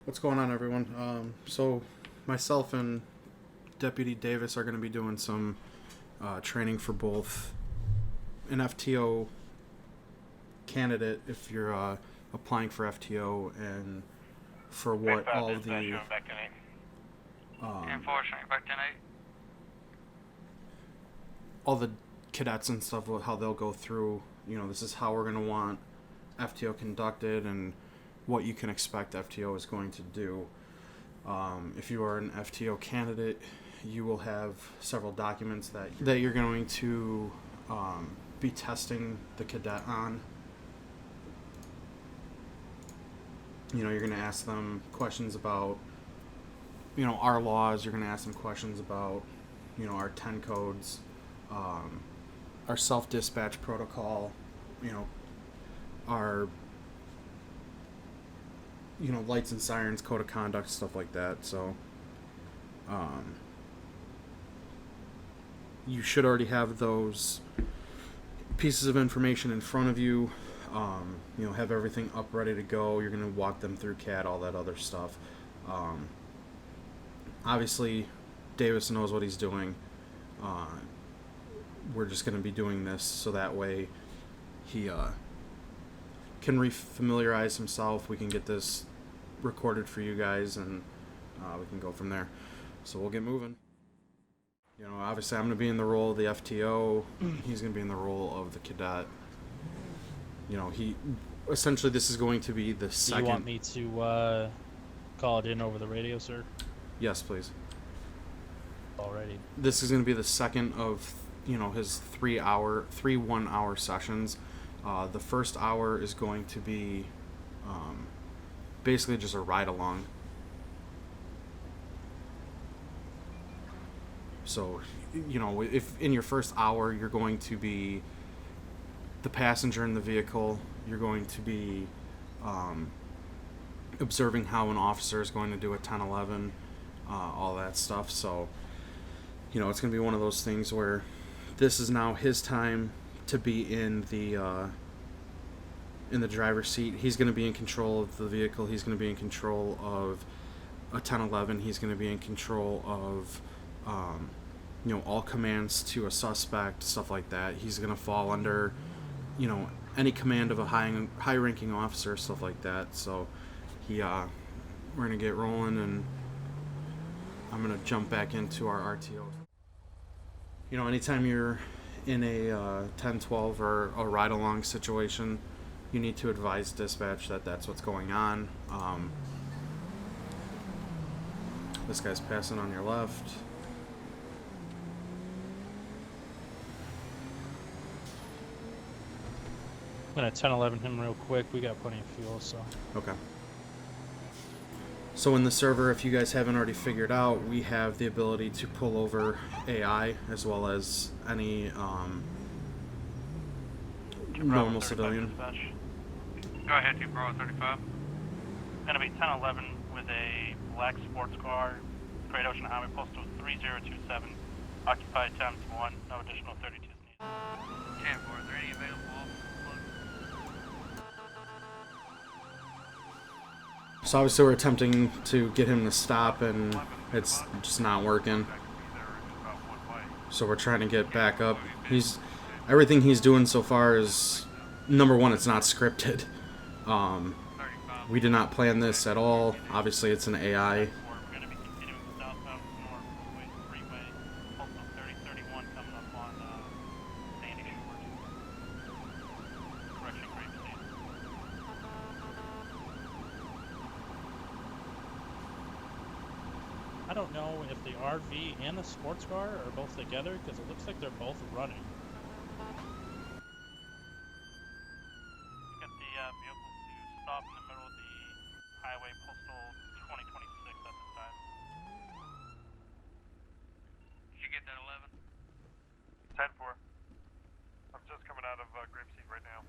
What's going on, everyone? So, myself and Deputy Davis are going to be doing some training for both an FTO candidate if you're applying for FTO and for what all the all the cadets and stuff, how they'll go through. You know, this is how we're going to want FTO conducted and what you can expect FTO is going to do. If you are an FTO candidate, you will have several documents that you're going to be testing the cadet on. You know, you're going to ask them questions about, you know, our laws. You're going to ask them questions about, you know, our 10 codes, our self-dispatch protocol, you know, our, you know, lights and sirens, code of conduct, stuff like that. So, you should already have those pieces of information in front of you. You know, have everything up, ready to go. You're going to walk them through CAD, all that other stuff. Obviously, Davis knows what he's doing. We're just going to be doing this so that way he can refamiliarize himself. We can get this recorded for you guys, and we can go from there. So we'll get moving. You know, obviously I'm going to be in the role of the FTO. He's going to be in the role of the cadet. You know, essentially this is going to be the second. Do you want me to call it in over the radio, sir? Yes, please. Alrighty. This is going to be the second of, you know, his 3 1-hour sessions. The first hour is going to be basically just a ride along. So, you know, if in your first hour you're going to be the passenger in the vehicle, you're going to be observing how an officer is going to do a 10-11, all that stuff. So, you know, it's going to be one of those things where this is now his time to be in the driver's seat. He's going to be in control of the vehicle. He's going to be in control of a 10-11. He's going to be in control of, you know, all commands to a suspect, stuff like that. He's going to fall under, you know, any command of a high-ranking officer, stuff like that. So, we're going to get rolling, and I'm going to jump back into our RTO. You know, anytime you're in a 10-12 or a ride-along situation, you need to advise dispatch that that's what's going on. This guy's passing on your left. I'm going to 10-11 him real quick. We got plenty of fuel, so. Okay. So in the server, if you guys haven't already figured out, we have the ability to pull over AI as well as any normal civilian. Go ahead, 2 Bravo 35. Gonna be 10-11 with a black sports car, Great Ocean Highway Postal 3027, occupied 10-1, no additional 32s needed. 10-4, is there any available? So obviously we're attempting to get him to stop, and it's just not working. So we're trying to get back up. Everything he's doing so far is, number one, it's not scripted. We did not plan this at all. Obviously it's an AI. I don't know if the RV and the sports car are both together, because it looks like they're both running. Get the vehicle to stop in the middle of the highway Postal 2026 at this time. Did you get that 11? 10-4. I'm just coming out of Grapeseed right now.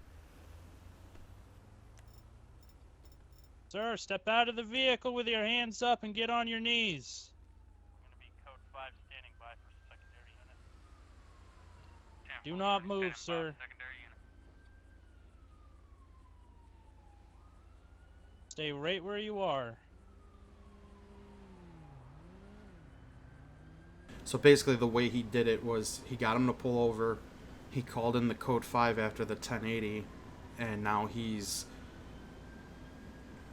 Sir, step out of the vehicle with your hands up and get on your knees. I'm going to be code 5 standing by for secondary unit. Do not move, sir. Stay right where you are. So basically, the way he did it was he got him to pull over. He called in the code 5 after the 1080, and now he's,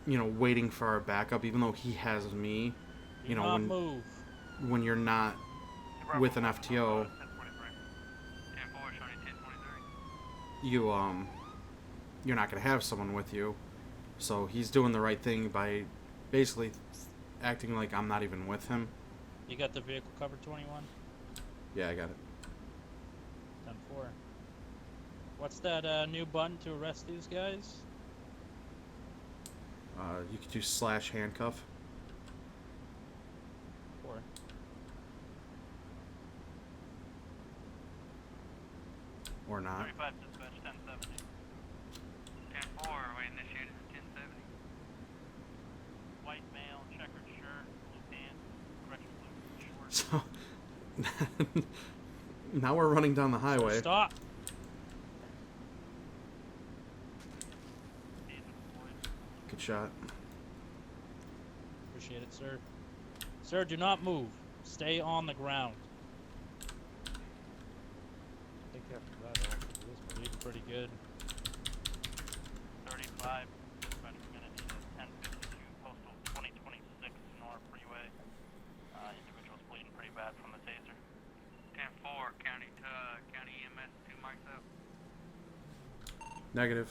waiting for our backup, even though he has me. Do not move. When you're not with an FTO, you're not gonna have someone with you. So he's doing the right thing by basically acting like I'm not even with him. You got the vehicle covered, 21? Yeah, I got it. 10-4. What's that new button to arrest these guys? You could do / handcuff 4. or not. 35 dispatch, 1070. 10-4, we initiated 1070. White male, checkered shirt, blue pants, correction blue shorts. So now we're running down the highway. Sir, stop. Good shot. Appreciate it, sir. Sir, do not move. Stay on the ground. I think after that, I don't think it is, but You're pretty good. 35 dispatch, we're gonna need a 1052 postal 2026 North Freeway. Individual's bleeding pretty bad from the taser. 10-4, county EMS 2 marks out. Negative.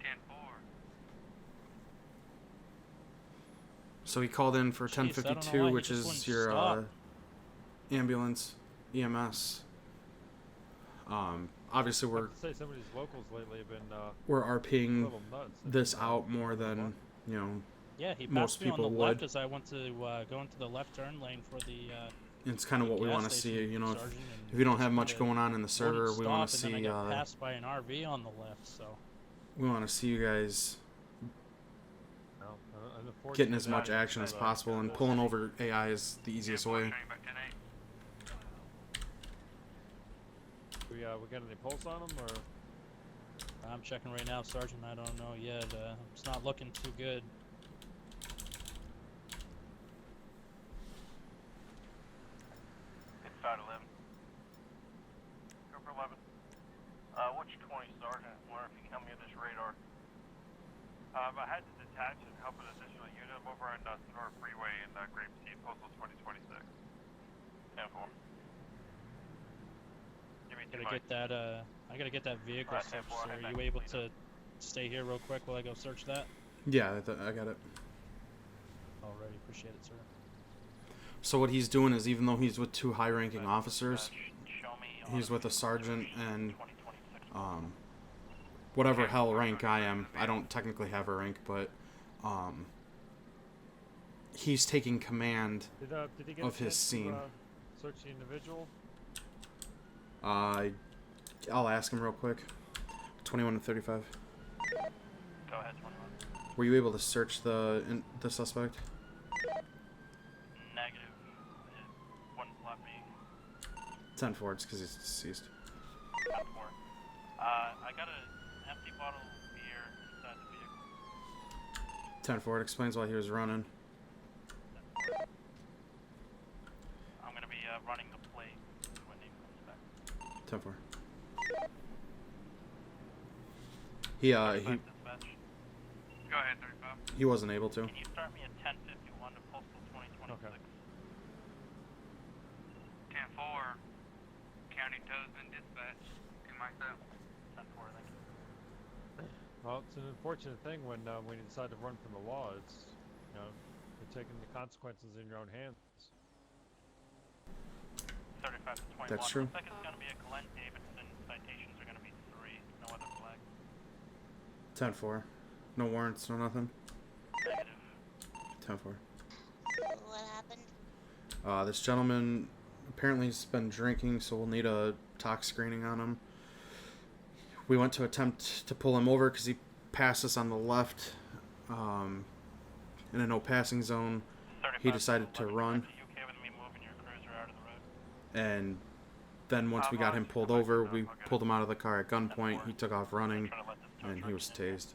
10-4. So he called in for Jeez, I don't know 1052, why he which just is wouldn't your stop. ambulance, EMS. Obviously I we're have to say some of these locals lately have been we're a RPing little nuts. this out more than Yeah, he most passed me on people the would. left as I went to go into the left turn lane for the It's kind of what we gas want to see. station, If Sergeant, and you don't have just much kinda going on in the server, wouldn't we want to stop, and then I see got passed by an RV on the left, so you guys No, unfortunately, getting as much that- action as that, possible, and pulling over AI is the easiest way. We got any pulse on them, or I'm checking right now, Sergeant. I don't know yet. It's not looking too good. It's 511. Group 11. What's your 20, Sergeant? Wonder if you can help me with this radar. I had to detach and help an additional unit. I'm over on Sonora Freeway in Grape Seed, postal 2026. 10-4. Give me 2 Gotta get that. I gotta get that vehicle Right, searched. 10-4, Sir, head are back you to able Toledo. to stay here real quick while I go search that? Yeah, I got it. Alrighty, appreciate it, sir. So what he's doing is, even though he's with 2 high-ranking officers, Show me he's with a sergeant and 2026. whatever hell rank I am. I don't technically have a rank, but he's taking command. did he get Of a his chance scene. to search the individual? I'll ask him real quick. 21 to 35. Go ahead, 21. Were you able to search the suspect? Negative. It wouldn't let me. 10-4, it's because he's deceased. 10-4. I got an empty bottle of beer inside the vehicle. 10-4, it explains why he was running. I'm going to be running the plate when he comes back. 10-4. He 35 dispatch. Go ahead, 35. he wasn't able to. Can you start me at 1051 to postal 2026? Okay. 10-4. County Toesman dispatch. 2 mics out. 10-4, thank you. Well, it's an unfortunate thing when you decide to run from the law. It's you're taking the consequences in your own hands. 35 to 21. That's true. Looks like it's going to be a Glenn Davidson. Citations are going to be 3. No other flag. 10-4. No warrants, no nothing. Negative. 10-4. What happened? This gentleman apparently has been drinking, so we'll need a tox screening on him. We went to attempt to pull him over because he passed us on the left in a no passing zone. 35 He decided to 11. run, Are you okay with me moving your cruiser out of the road? and then once we got him pulled over, we pulled him out of the car at gunpoint. He took off running, Trying to let this tow and he truck was in here. tased.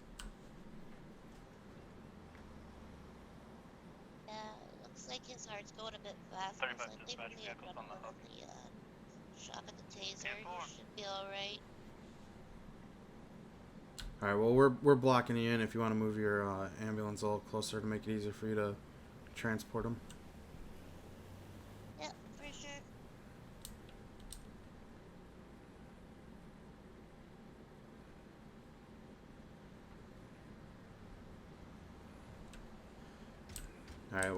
Yeah, looks like like his heart's going a bit fast. 35 Most likely dispatch from the vehicles on the adrenaline hook. and the shock of the taser. 10-4. You should be alright. All right. Well, we're blocking you in. If you want to move your ambulance a little closer to make it easier for you to transport him. Yep, for sure. All right.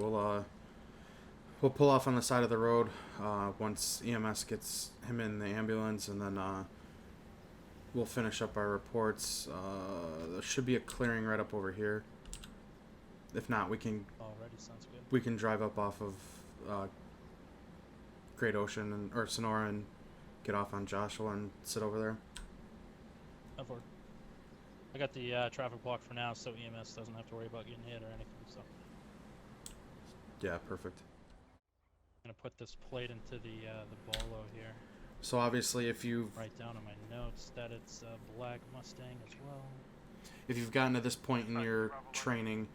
We'll pull off on the side of the road once EMS gets him in the ambulance, and then we'll finish up our reports. There should be a clearing right up over here. If not, we can Already sounds good. drive up off of Great Ocean or Sonora and get off on Joshua and sit over there. Go for it. I got the traffic block for now, so EMS doesn't have to worry about getting hit or anything. So Yeah, perfect. I'm gonna put this plate into the bolo here. So obviously, if you've Write down in my notes that it's a black Mustang as well. gotten to this point in your training,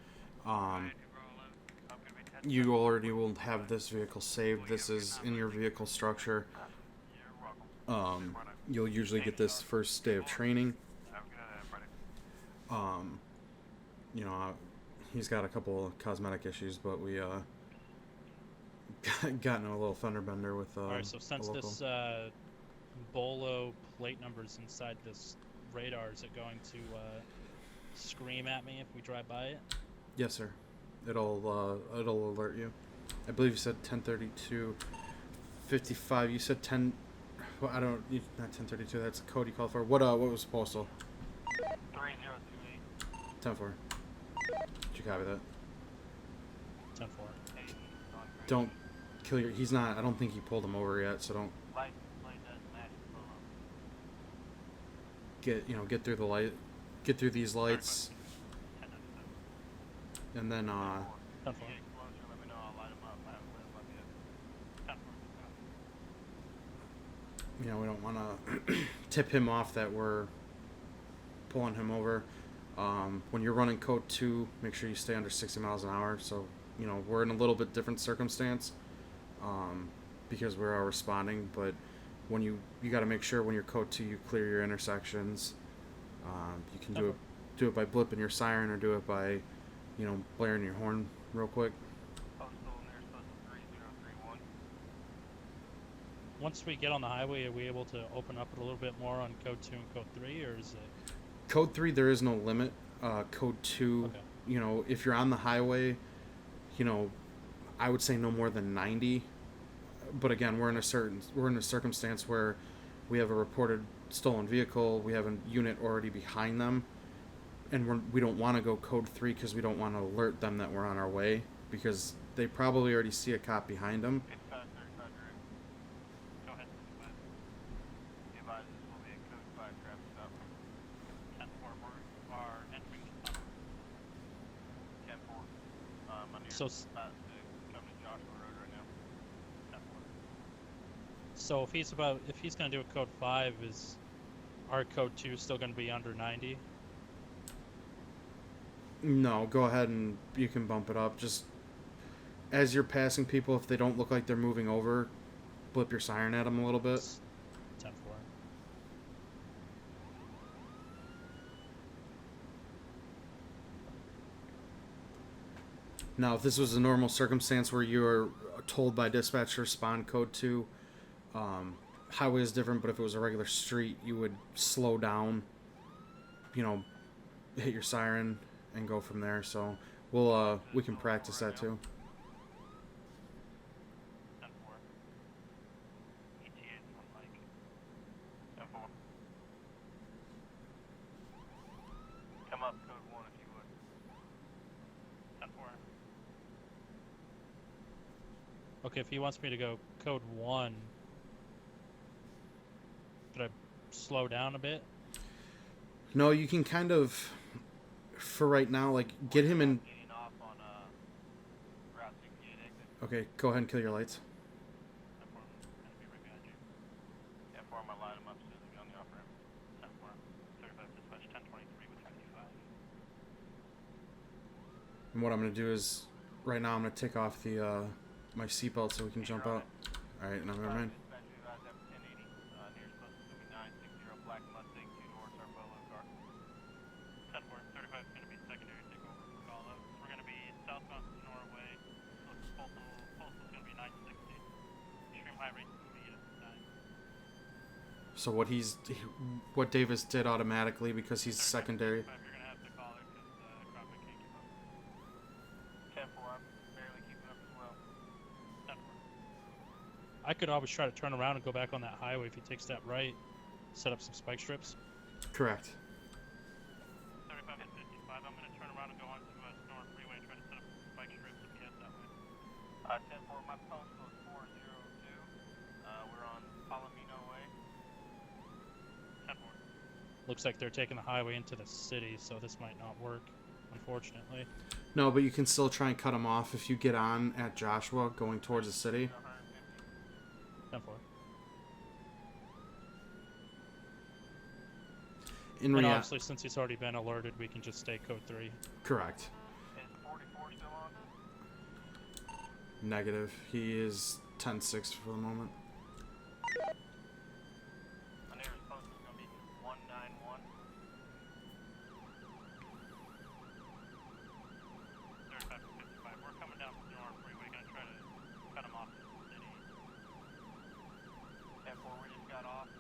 you already will have this vehicle saved. This is in your vehicle structure. You'll usually get this first day of training. You know, he's got a couple of cosmetic issues, but we got in a little fender bender with All right, so since this bolo plate number's inside this radar, is it going to scream at me if we drive by it? Yes, sir. It'll alert you. I believe you said 1032-55. You said 10. Well, I don't. Not 1032. That's the code you called for. What was postal? 3028. 10-4. Did you copy that? 10-4. Don't kill your. He's not. I don't think he pulled him over yet. So don't License plate doesn't match the photo. get through the light. Get through these lights, 10-4. and then 10-4. Get closer, let me know, I'll light 'em up. I haven't lit 'em up yet. 10-4. we don't want to tip him off that we're pulling him over. When you're running code 2, make sure you stay under 60 miles an hour. So, we're in a little bit different circumstance because we're all responding. But when you got to make sure when you're code 2, you clear your intersections. You can do it by blipping your siren or do it by, blaring your horn real quick. Postal near postal 3031. Once we get on the highway, are we able to open up it a little bit more on code 2 and code 3, or is it? Code 3, there is no limit. Code 2, Okay. If you're on the highway, I would say no more than 90. But again, we're in a circumstance where we have a reported stolen vehicle, we have a unit already behind them, and we don't want to go code 3 because we don't want to alert them that we're on our way, because they probably already see a cop behind them. 5535 direct. Go ahead. The advisors will be a code 5 traffic stop. 10-4, we are entering the tunnel. 10-4. I'm on So about to come to Joshua Road right now. 10-4. So if he's gonna do a code 5, is our code 2 still gonna be under 90? No, go ahead and you can bump it up. Just as you're passing people, if they don't look like they're moving over, blip your siren at them a little bit. 10-4. Now, if this was a normal circumstance where you were told by dispatch to respond code 2, highway is different, but if it was a regular street, you would slow down, hit your siren and go from there. So we can practice that too. 10-4. ETA is on mic. 10-4. Come up code 1 if you would. 10-4. Okay, if he wants me to go code 1, should I slow down a bit? No, you can kind of, for right now, get him in. Getting off on Route 68 exit. Okay, go ahead and kill your lights. 10-4, I'm gonna be right behind you. 10-4, I'm gonna light 'em up as soon as we get on the off ramp. 10-4, 35 dispatch, 1023 with 55. And what I'm going to do is Right now, I'm gonna take off the my seatbelt so we can jump out. All right, now never mind. Dispatch, you guys have 1080. Nearest closest is going to be 960 Black Mustang, 2 doors, our Bolo car. 10-4, 35 is going to be secondary takeover for call out. We're going to be southbound to Norway. Postal is going to be 960. Extreme high rate speed at this time. So what Davis did automatically because he's secondary. 35, you're going to have to call it because Cropper can't keep up. 10-4, I'm barely keeping up as well. 10-4. I could always try to turn around and go back on that highway if he takes that right, set up some spike strips. Correct. 35 and 55, I'm going to turn around and go onto Snore Freeway and try to set up some spike strips if he heads that way. 10-4, my postal is 402. We're on Palomino Way. 10-4. Looks like they're taking the highway into the city, so this might not work, unfortunately. No, but you can still try and cut him off if you get on at Joshua going towards the city. 10-4. In And reality, obviously, since he's already been alerted, we can just stay code 3. correct. Is 44 still on? Negative. He is 10-6 for the moment. My nearest post is going to be 191. 35 to 55. We're coming down from North Freeway. Going to try to cut him off in the city. 10-4, we just got off at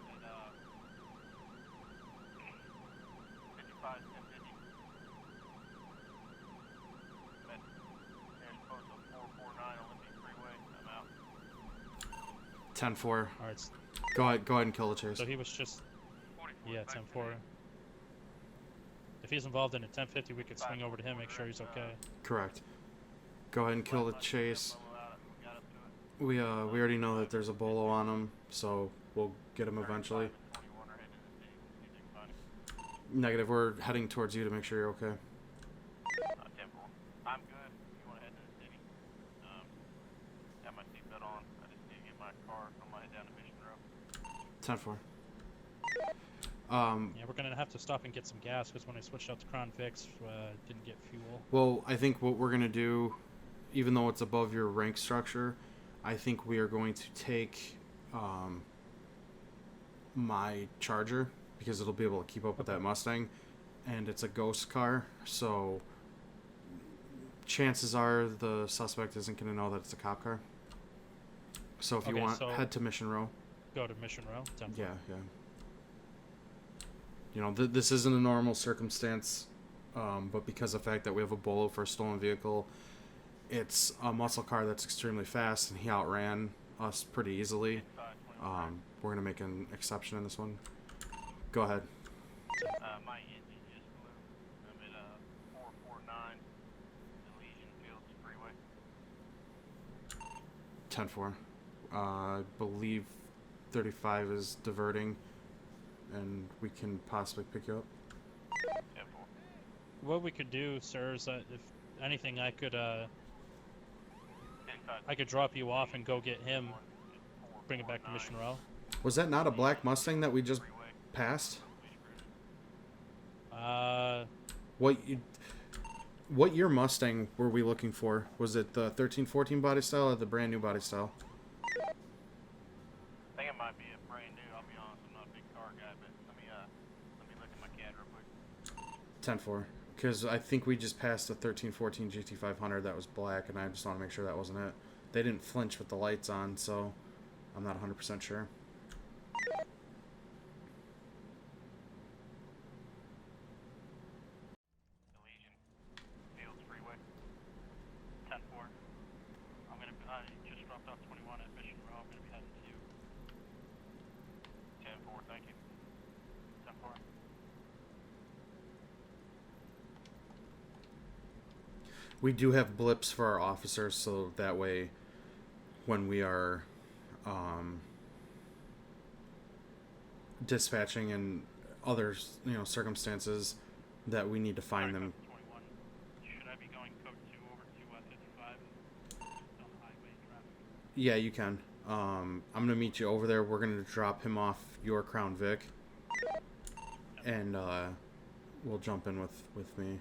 55, 1050. Nearest post of 449 Olympic Freeway. I'm out. 10-4. All right, Go ahead and kill the chase. so he was just 44, yeah, 10-4. If he's involved in a 1050, we could swing over to him, make sure he's okay. Correct. Go ahead and kill the chase. We already know that there's a bolo on him, so we'll get him eventually. Negative. We're heading towards you to make sure you're okay. I'm good. If you want to head to the city, got my seatbelt on. I just need to get my car on my head down to Mission Row. 10-4. Yeah, we're gonna have to stop and get some gas because when I switched out to Crown Vics, didn't get fuel. Well, I think what we're gonna do, even though it's above your rank structure, I think we are going to take my Charger because it'll be able to keep up with that Mustang, and it's a ghost car, so chances are the suspect isn't going to know that it's a cop car. So if you Okay, want, so- head to Mission Row. Go to Mission Row. 10-4. Yeah. You know, this isn't a normal circumstance, but because of the fact that we have a bolo for a stolen vehicle, it's a muscle car that's extremely fast, and he outran us pretty easily. We're going to make an exception in this one. Go ahead. My engine just blew. I'm at 449 Elysian Fields Freeway. 10-4. I believe 35 is diverting, and we can possibly pick you up. 10-4. What we could do, sir, is that if anything, I could drop you off and go get him, bring it back to Mission Row. Was that not a black Mustang that we just passed? What year Mustang were we looking for? Was it the 13-14 body style or the brand new body style? I think it might be a brand new. I'll be honest, I'm not a big car guy, but let me look at my CAD real quick. 10-4. Because I think we just passed the 13-14 GT500 that was black, and I just want to make sure that wasn't it. They didn't flinch with the lights on, so I'm not 100% sure. Elysian Fields Freeway. 10-4. I just dropped off 21 at Mission Row. I'm gonna be heading to you. 10-4. Thank you. 10-4. We do have blips for our officers, so that way, when we are dispatching in other circumstances, that we need to find them. 21. Should I be going code 2 over to 55 on the highway traffic? Yeah, you can. I'm gonna meet you over there. We're gonna drop him off your Crown Vic, and we'll jump in with me.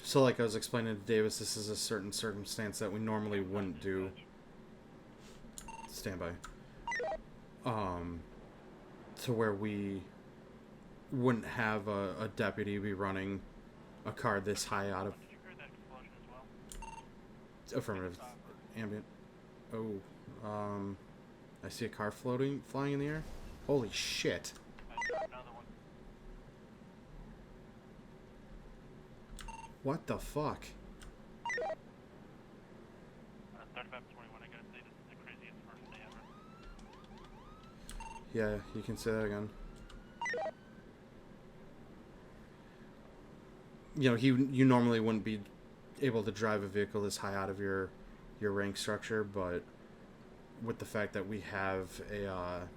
So, like I was explaining to Davis, this is a certain circumstance that we normally wouldn't do. Stand by. To where we wouldn't have a deputy be running a car this high out of... Did you hear that explosion as well? Affirmative. Ambient. Oh, I see a car flying in the air. Holy shit. I heard another one. What the fuck? 3521, I gotta say, this is the craziest first day ever. Yeah, you can say that again. You know, you normally wouldn't be able to drive a vehicle this high out of your rank structure, but with the fact that we have a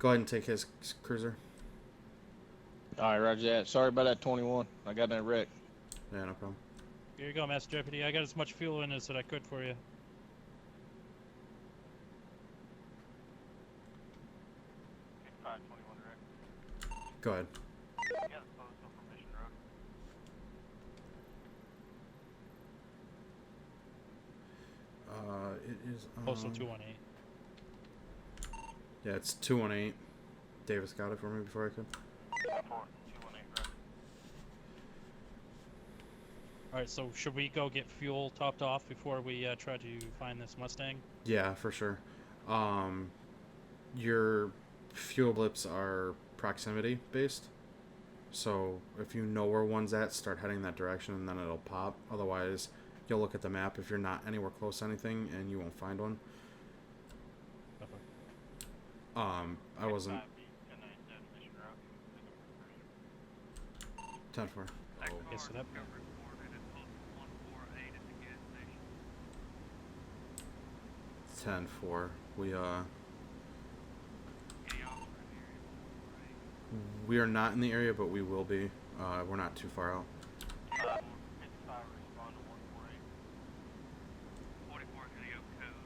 go ahead and take his cruiser. Alright, roger that. Sorry about that 21. I got in that wreck. Yeah, no problem. Here you go, Master Deputy. I got as much fuel in as that I could for you. Okay, 521 direct. Go ahead. Yeah, that's postal from Mission Road. It is Postal 218. Yeah, it's 218. Davis got it for me before I could. 218 direct. Alright, so should we go get fuel topped off before we try to find this Mustang? Yeah, for sure. Your fuel blips are proximity based. So if you know where one's at, start heading that direction and then it'll pop. Otherwise, you'll look at the map if you're not anywhere close to anything and you won't find one. Okay. I wasn't... 1097 Mission Road. 10 for. Okay, so that... 10-4. We are not in the area, but we will be. We're not too far out. 55 respond to 148. 44 video code.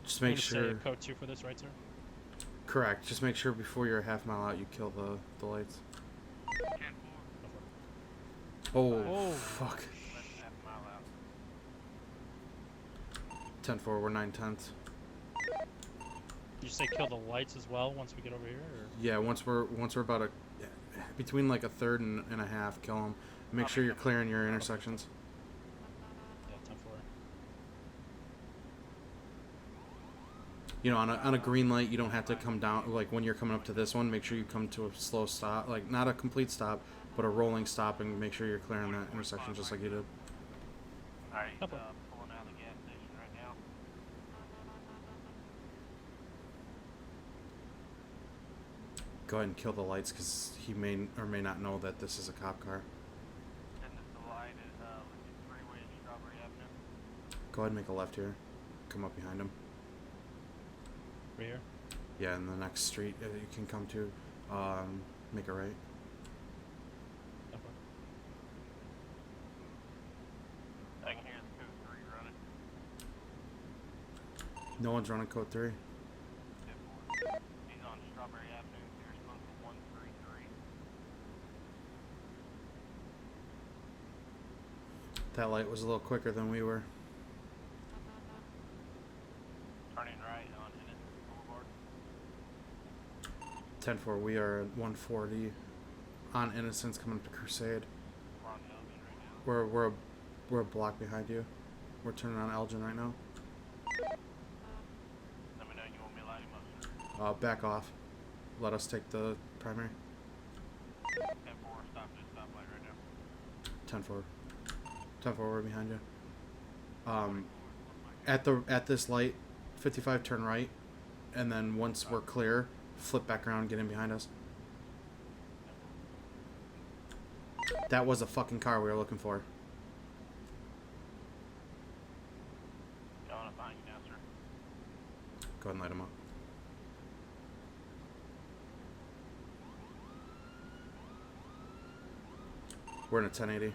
Just I'm make gonna say sure... code 2 for this, right, sir? Correct. Just make sure before you're a half mile out, you kill the lights. 10-4. Oh, Oh. fuck. Less than half a mile out. 10-4, we're 9/10. Did you say kill the lights as well once we get over here? Or? Yeah, once we're about a... Between like a third and a half, kill them. Make sure you're clearing your intersections. Yeah, 10-4. You know, on a green light, you don't have to come down. Like, when you're coming up to this one, make sure you come to a slow stop. Like, not a complete stop, but a rolling stop, and make sure you're clearing that intersection just like you did. Alright, he's Okay. pulling out of the gas station right now. Go ahead and kill the lights, because he may or may not know that this is a cop car. Send us the light at Lincoln Freeway and Strawberry Avenue. Go ahead and make a left here. Come up behind him. Right here? Yeah, in the next street you can come to, make a right. Okay. I can hear the code 3 running. No one's running code 3. 10-4. He's on Strawberry Avenue. Here's postal 133. That light was a little quicker than we were. Turning right on Innocence Boulevard. 10-4, we are at 140 on Innocence coming up to Crusade. We're on Elgin right now. We're a block behind you. We're turning on Elgin right now. Let me know you want me to light him up, sir. Back off. Let us take the primary. 10-4, stop this stoplight right now. 10-4. 10-4, we're behind you. At this light, 55, turn right, and then once we're clear, flip back around, get in behind us. That was a fucking car we were looking for. Going up behind you now, sir. Go ahead and light him up. We're in a 1080.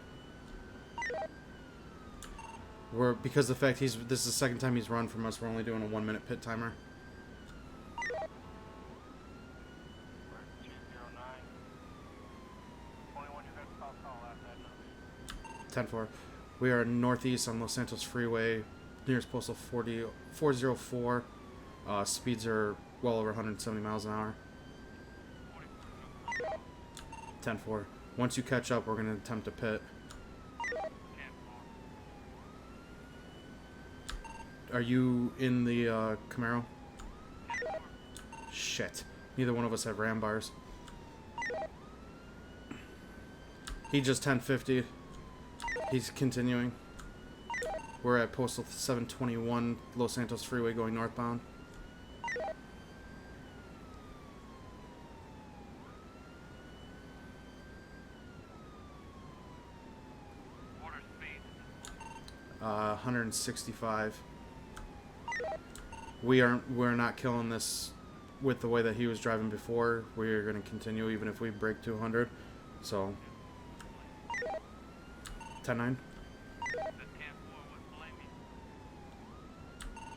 Because the fact this is the second time he's run from us, we're only doing a 1 minute pit timer. 10-4. We are northeast on Los Santos Freeway, nearest postal 404. Speeds are well over 170 miles an hour. 10-4. Once you catch up, we're going to attempt to pit. Are you in the Camaro? Shit. Neither one of us have ram bars. He just 1050. He's continuing. We're at postal 721 Los Santos Freeway going northbound. Water speed. 165. We're not killing this with the way that he was driving before. We're going to continue even if we break 200. So 10-9.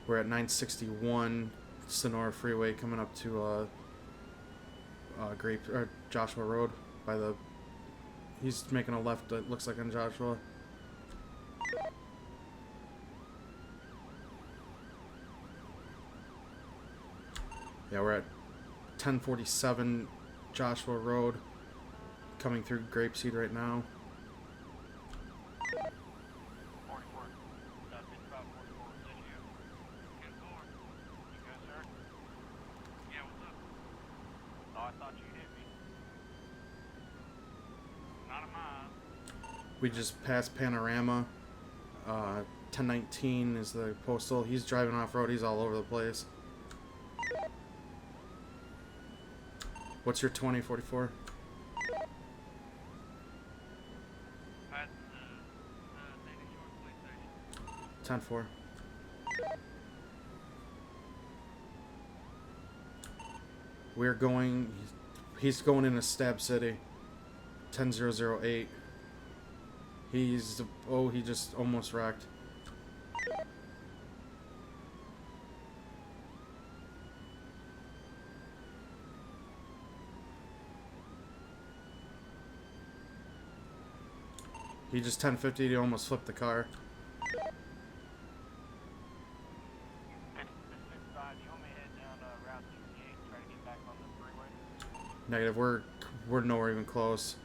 We're at 961 Sonora Freeway coming up to Joshua Road by the. He's making a left. It looks like on Joshua. Yeah, we're at 1047 Joshua Road, coming through Grapeseed right now. 44. 55, 44. Is this you? 10-4. You good, sir? Yeah, what's up? Oh, I thought you hit me. Not a mile. We just passed Panorama. 1019 is the postal. He's driving off-road. He's all over the place. What's your 2044? Past the Sandy Shores police station. 10-4. We're going. He's going into Stab City. 10008. He's. Oh, he just almost wrecked. He just 1050. He almost flipped the car. 55, you want me to head down Route 68 and try to get back on the freeway? Negative. We're nowhere even close.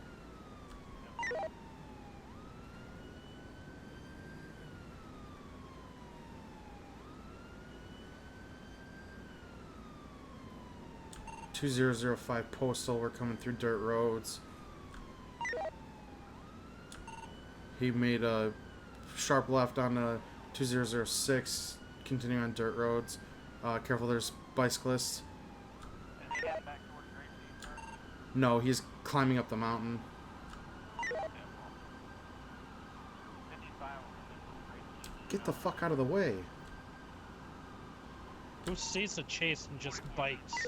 (2005) postal. We're coming through dirt roads. He made a sharp left on 2006, continuing on dirt roads. Careful, there's bicyclists. Is he heading back towards Grapeseed, sir? No, he's climbing up the mountain. 55 will come in from Grapeseed. Get the fuck out of the way. Who sees the chase and just bites?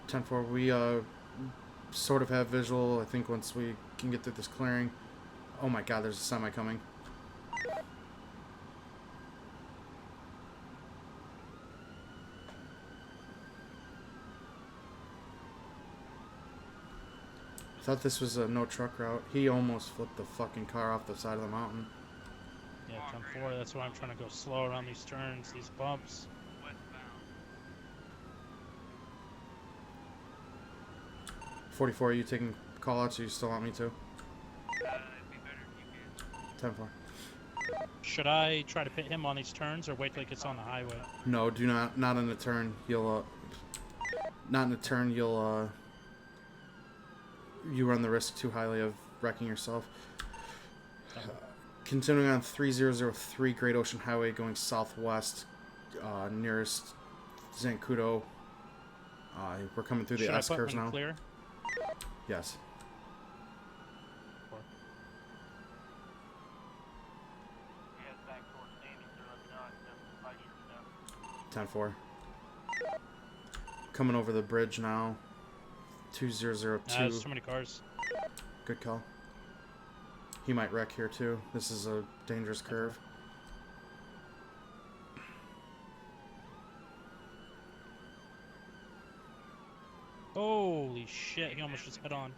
10-4, we sort of have visual. I think once we can get through this clearing. Oh my god, there's a semi coming. I thought this was a no truck route. He almost flipped the fucking car off the side of the mountain. Yeah, 10-4. That's why I'm trying to go slow around these turns, these bumps. Westbound. 44, are you taking call outs or you still want me to? It'd be better if you could. 10-4. Should I try to pit him on these turns or wait till he gets on the highway? No, do not in a turn. You'll not in a turn. You'll you run the risk too highly of wrecking yourself. Continuing on 3003 Great Ocean Highway going southwest, nearest Zancudo. We're coming through the Should I S put curves him in now. clear? Yes. He heads back towards Sandy, sir. Let me know. I can definitely fight your stuff. 10-4. Coming over the bridge now. 2002. There's too many cars. Good call. He might wreck here too. This is a dangerous curve. Holy shit, he almost just hit on.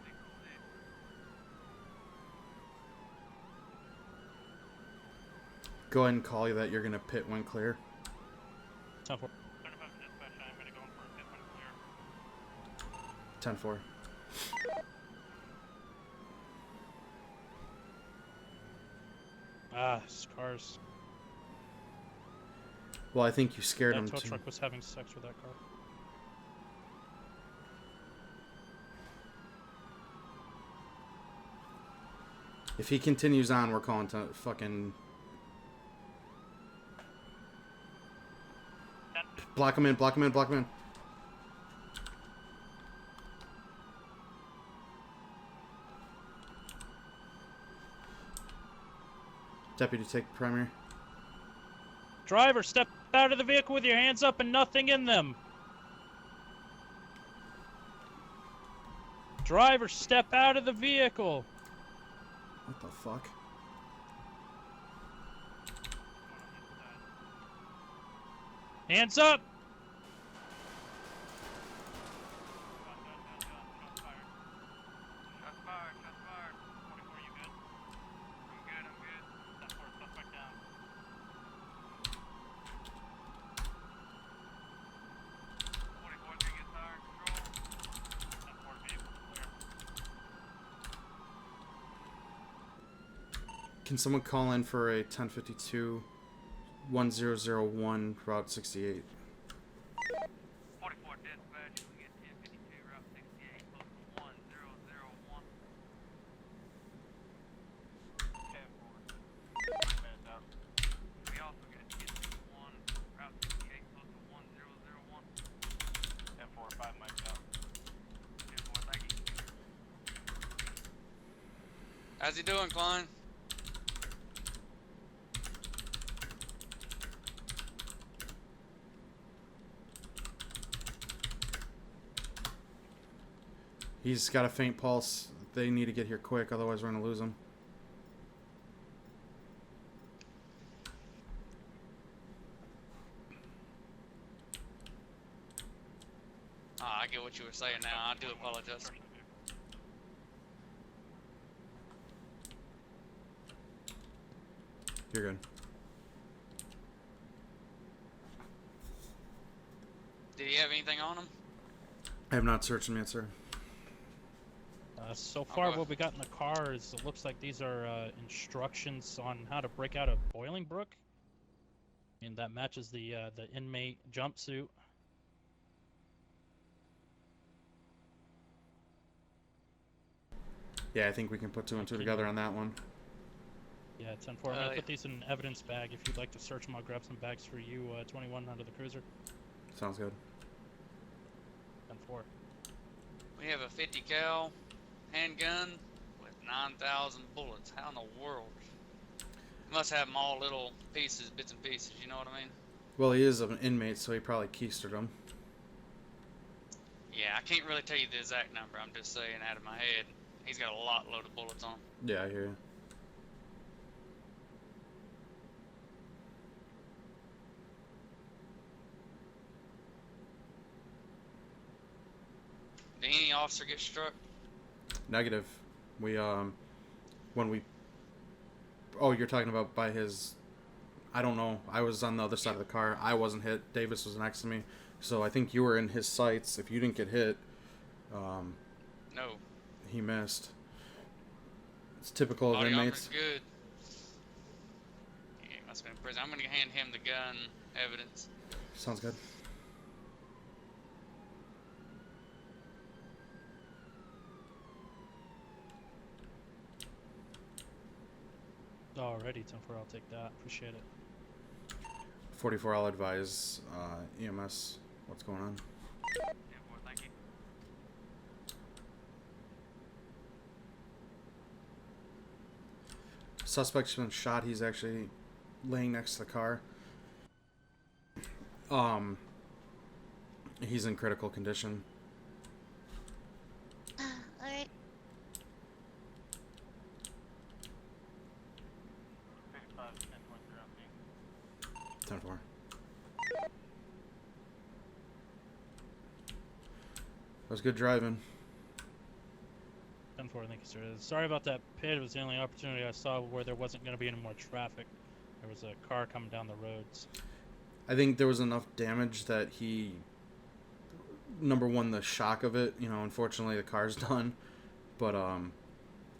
go ahead and call you that you're gonna pit when clear. 10-4. 35 to dispatch, I'm gonna go in for a pit when clear. 10-4. Ah, these cars. Well, I think you scared That him tow too. truck was having sex with that car. If he continues on, we're calling to fucking 10 block him in, block him in, block him in. Deputy, take primary. Driver, step out of the vehicle with your hands up and nothing in them. Driver, step out of the vehicle. What the fuck? Hands up. Shots fired. Shots fired. Shots fired. 44, you good? I'm good. I'm good. 10-4, suspect down. 44, gonna get tire control. 10-4, vehicle clear. Can someone call in for a 1052 1001 Route 68? 44 dispatch, we get 1052 Route 68, post 1001. 10-4. 3 minutes out. We also get 1051 Route 68, post 1001. 10-4, 5 miles out. 10-4, thank you. How's he doing, Kline? He's got a faint pulse. They need to get here quick, otherwise we're gonna lose him. I get what you were saying now. I do apologize. You're good. Did he have anything on him? I have not searched him yet, sir. So far, Okay. what we got in the car is it looks like these are instructions on how to break out of Bolingbrook, and that matches the inmate jumpsuit. Yeah, I think we can put two and two together on that one. Yeah, 10-4. I'm gonna put these in an evidence bag. If you'd like to search them, I'll grab some bags for you. 21 under the cruiser. Sounds good. 10-4. We have a 50 cal handgun with 9,000 bullets. How in the world? Must have them all little pieces, bits and pieces. You know what I mean? Well, he is an inmate, so he probably keistered him. Yeah, I can't really tell you the exact number. I'm just saying out of my head. He's got a lot load of bullets on him. Yeah, I hear you. Did any officer get struck? Negative. We, when we... Oh, you're talking about by his... I don't know. I was on the other side of the car. I wasn't hit. Davis was next to me. So I think you were in his sights. If you didn't get hit, No. he missed. It's typical of Body inmates. armor's good. Yeah, he must have been in prison. I'm gonna hand him the gun evidence. Sounds good. Alrighty, 10-4. I'll take that. Appreciate it. 44, I'll advise EMS what's going on. 10-4, thank you. Suspect's been shot. He's actually laying next to the car. He's in critical condition. Alright. 55, 10-4. 10-4. That was good driving. 10-4, thank you, sir. Sorry about that pit. It was the only opportunity I saw where there wasn't going to be any more traffic. I There was a car coming down the roads. I think there was enough damage that he, number one, the shock of it, unfortunately the car's done, but I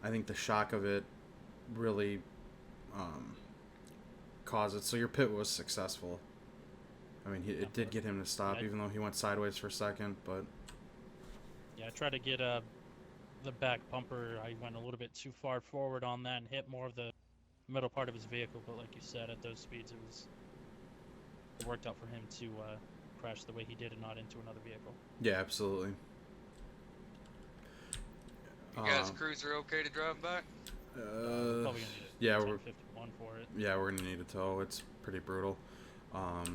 think the shock of it really caused it. So your pit was successful. I mean, it did get him to stop, Right. even though he went sideways for a second, but... Yeah, I tried to get the back bumper. I went a little bit too far forward on that and hit more of the middle part of his vehicle, but like you said, at those speeds it worked out for him to crash the way he did and not into another vehicle. Yeah, absolutely. You guys cruiser okay to drive back? Probably gonna need yeah, a we're 1051 for it. we're gonna need a tow. It's pretty brutal. Alright,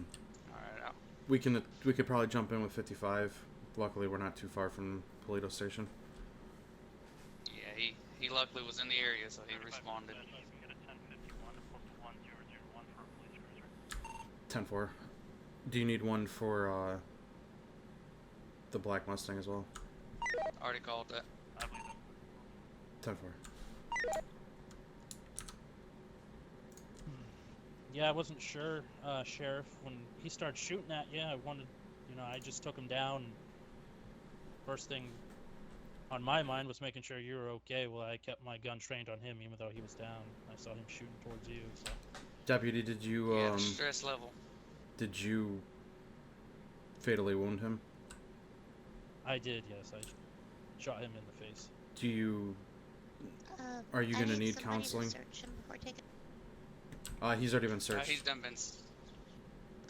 We could probably jump in with 55. Luckily, we're not too far from Polito Station. yeah, he luckily was in the area, so he responded. You can get a 1051 to postal 1001 for a police cruiser. 10-4. Do you need one for the Black Mustang as well? Already called that. I believe it. 10-4. Yeah, I wasn't sure, Sheriff. When he started shooting at you, I wanted, I just took him down. First thing on my mind was making sure you were okay. Well, I kept my gun trained on him, even though he was down. I saw him shooting towards you. So. Deputy, did you Yeah, stress level. did you fatally wound him? I did, yes. I shot him in the face. Do you? Are you I gonna need somebody counseling? To search him before taking. He's already been searched. He's done been.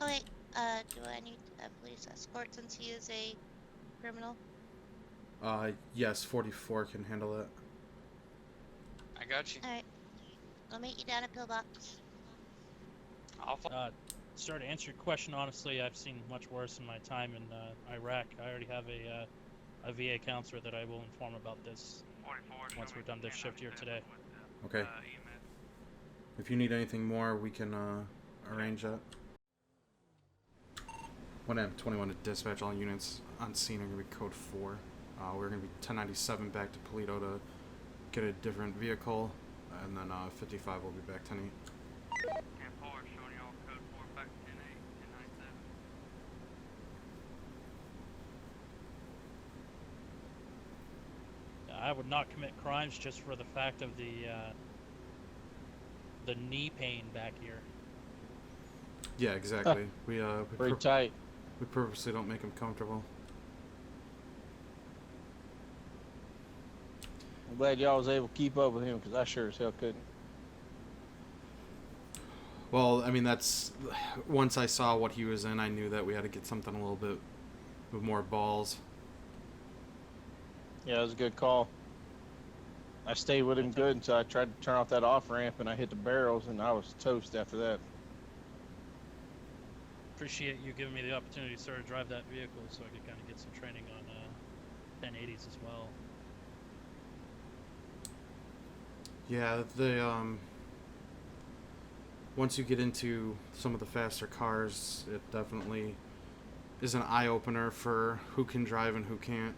Oh wait, do I need a police escort since he is a criminal? Yes, 44 can handle it. I got you. Alright. I'll meet you down at Pillbox. I'll Sir, to answer your question, honestly, I've seen much worse in my time in Iraq. I already have a VA counselor that I will inform about this 44, once we're done this shift here today. Okay. If you need anything more, we can arrange that. 1M21 to dispatch. All units on scene are going to be code 4. We're going to be 1097 back to Polito to get a different vehicle, and then 55 will be back 10-8. 10-4, showing y'all code 4 back 10-8, 1097. I would not commit crimes just for the fact of the knee pain back here. Yeah, exactly. We Pretty tight. we purposely don't make him comfortable. I'm glad y'all was able to keep up with him because I sure as hell couldn't. Well, I mean, that's once I saw what he was in, I knew that we had to get something a little bit with more balls. Yeah, it was a good call. I stayed with him good until I tried to turn off that off ramp and I hit the barrels and I was toast after that. Appreciate you giving me the opportunity, sir, to drive that vehicle so I could kind of get some training on 1080s as well. Yeah, the once you get into some of the faster cars, it definitely is an eye opener for who can drive and who can't.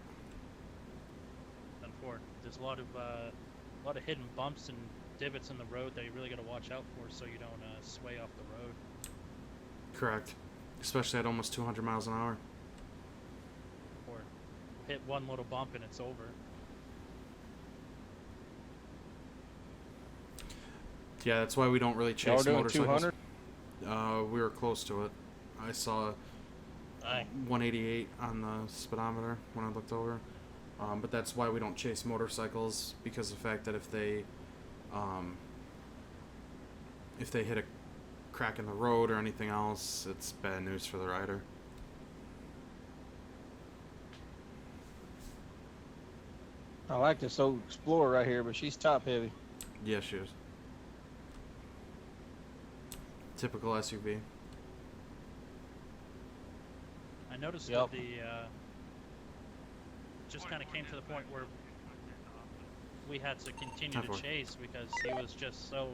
And for there's a lot of hidden bumps and divots in the road that you really got to watch out for so you don't sway off the road. Correct, especially at almost 200 miles an hour. Or hit one little bump and it's over. Yeah, that's why we don't really Y'all chase doing motorcycles. 200? We were close to it. I saw Aye. 188 on the speedometer when I looked over. But that's why we don't chase motorcycles, because of the fact that if they hit a crack in the road or anything else, it's bad news for the rider. I like this old Explorer right here, but she's top heavy. Yeah, she is. Typical SUV. I noticed Yep. that just kind of came to the point where we had to continue to 10-4. chase because he was just so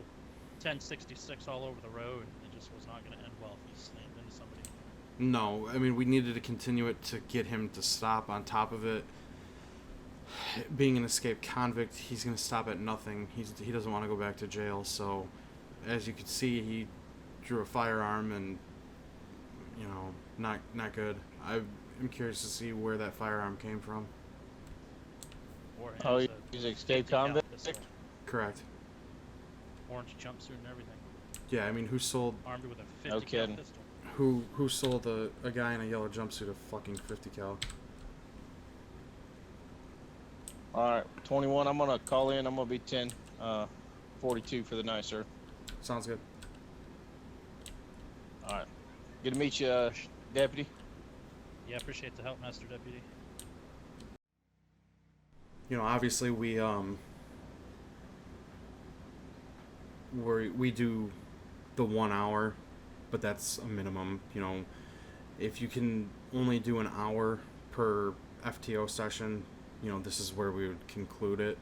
1066 all over the road. It just was not going to end well if he slammed into somebody. No, I mean, we needed to continue it to get him to stop. On top of it, being an escaped convict, he's going to stop at nothing. He doesn't want to go back to jail. So, as you can see, he drew a firearm and, you know, not good. I'm curious to see where that firearm came from. Or Oh, has he's a an escaped 50 cal convict? pistol, Correct. orange jumpsuit and everything, Yeah, I mean, who sold armed with a 50 No cal kidding. pistol. who sold a guy in a yellow jumpsuit a fucking 50 cal? Alright, 21, I'm gonna call in. I'm gonna be 10-42 for the night, sir. Sounds good. Alright. Good to meet you, Deputy. Yeah, appreciate the help, Master Deputy. You know, obviously we do the 1 hour, but that's a minimum. You know, if you can only do an hour per FTO session, you know, this is where we would conclude it.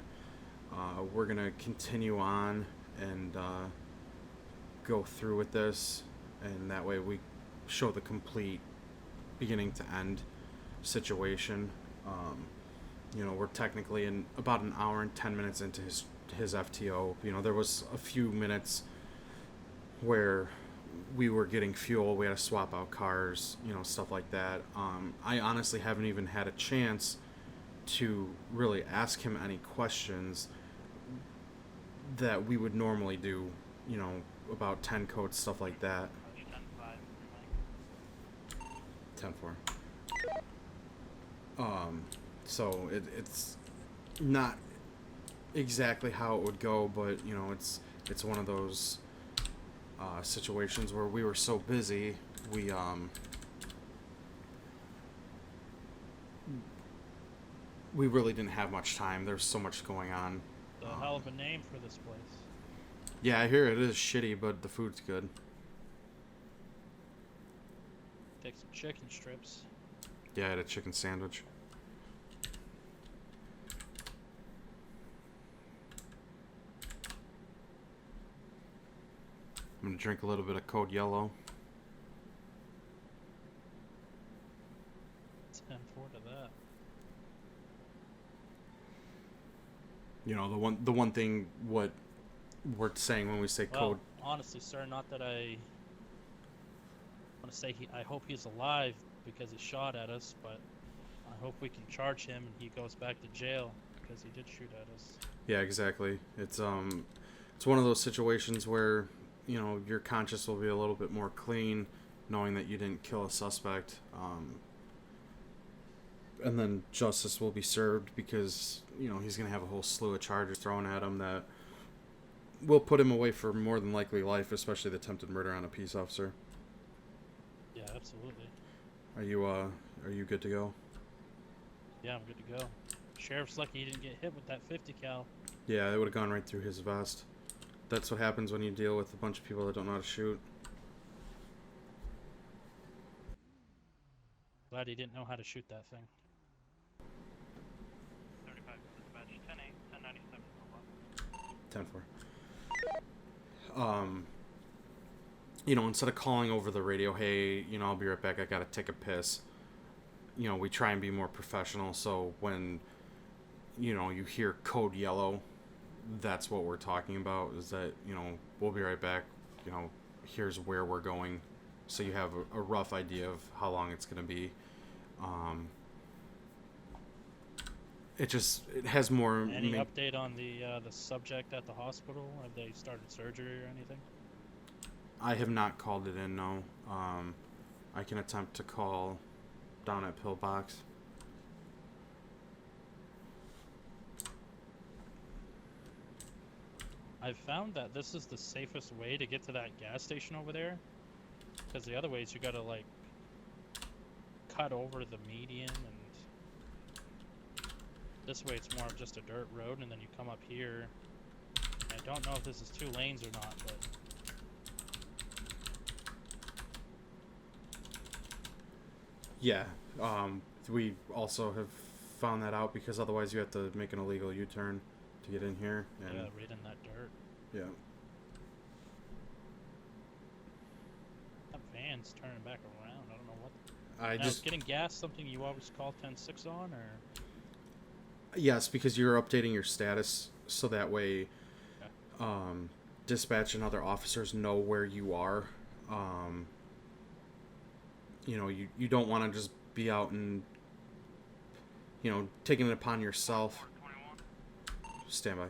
We're gonna continue on and go through with this, and that way we show the complete beginning to end situation. You know, we're technically in about an hour and 10 minutes into his FTO. You know, there was a few minutes where we were getting fuel, we had to swap out cars, you know, stuff like that. I honestly haven't even had a chance to really ask him any questions that we would normally do, you know, about 10 codes, stuff like that. 10-4. So it's not exactly how it would go, but you know, it's one of those situations where we were so busy, we really didn't have much time. There's so much going on. The hell of a name for this place. Yeah, I hear it is shitty, but the food's good. Take some chicken strips. Yeah, I had a chicken sandwich. I'm gonna drink a little bit of Code Yellow. 10-4 to that. You know, the one thing what we're saying when we say Well, code. honestly, sir, not that I want to say I hope he's alive because he shot at us, but I hope we can charge him and he goes back to jail because he did shoot at us. Yeah, exactly. It's one of those situations where, you know, your conscience will be a little bit more clean knowing that you didn't kill a suspect. And then justice will be served because, you know, he's going to have a whole slew of charges thrown at him that will put him away for more than likely life, especially the attempted murder on a peace officer. Yeah, absolutely. Are you good to go? Yeah, I'm good to go. Sheriff's lucky he didn't get hit with that 50 cal. Yeah, it would have gone right through his vest. That's what happens when you deal with a bunch of people that don't know how to shoot. Glad he didn't know how to shoot that thing. 35 dispatch, 10-8, 1097. 10-4. You know, instead of calling over the radio, hey, you know, I'll be right back, I gotta take a piss. You know, we try and be more professional, so when, you know, you hear Code Yellow, that's what we're talking about, is that, you know, we'll be right back, you know, here's where we're going, so you have a rough idea of how long it's gonna be. It has more. Any update on the subject at the hospital? Have they started surgery or anything? I have not called it in, no. I can attempt to call down at Pillbox. I've found that this is the safest way to get to that gas station over there. Because the other ways you gotta, like, cut over the median, and this way it's more of just a dirt road, and then you come up here. I don't know if this is 2 lanes or not, but Yeah, we also have found that out because otherwise you have to make an illegal U-turn to get in here. And yeah, right in that dirt. yeah. That van's turning back around. I don't know what. I Now, just getting gas something you always call 10-6 on, or yes, because you're updating your status so that way, dispatch and other officers know where you are. You know, you don't want to just be out and, you know, taking it upon yourself. Stand by.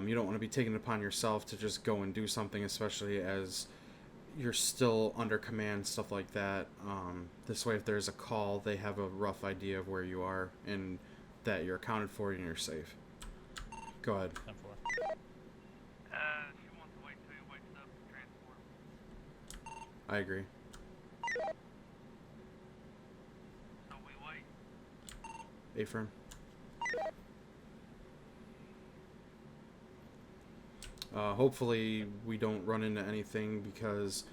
You don't want to be taking it upon yourself to just go and do something, especially as you're still under command, stuff like that. This way, if there's a call, they have a rough idea of where you are and that you're accounted for and you're safe. Go ahead. 10-4. She wants to wait till he wakes up to transport. I agree. So we wait. Affirm. Hopefully we don't run into anything because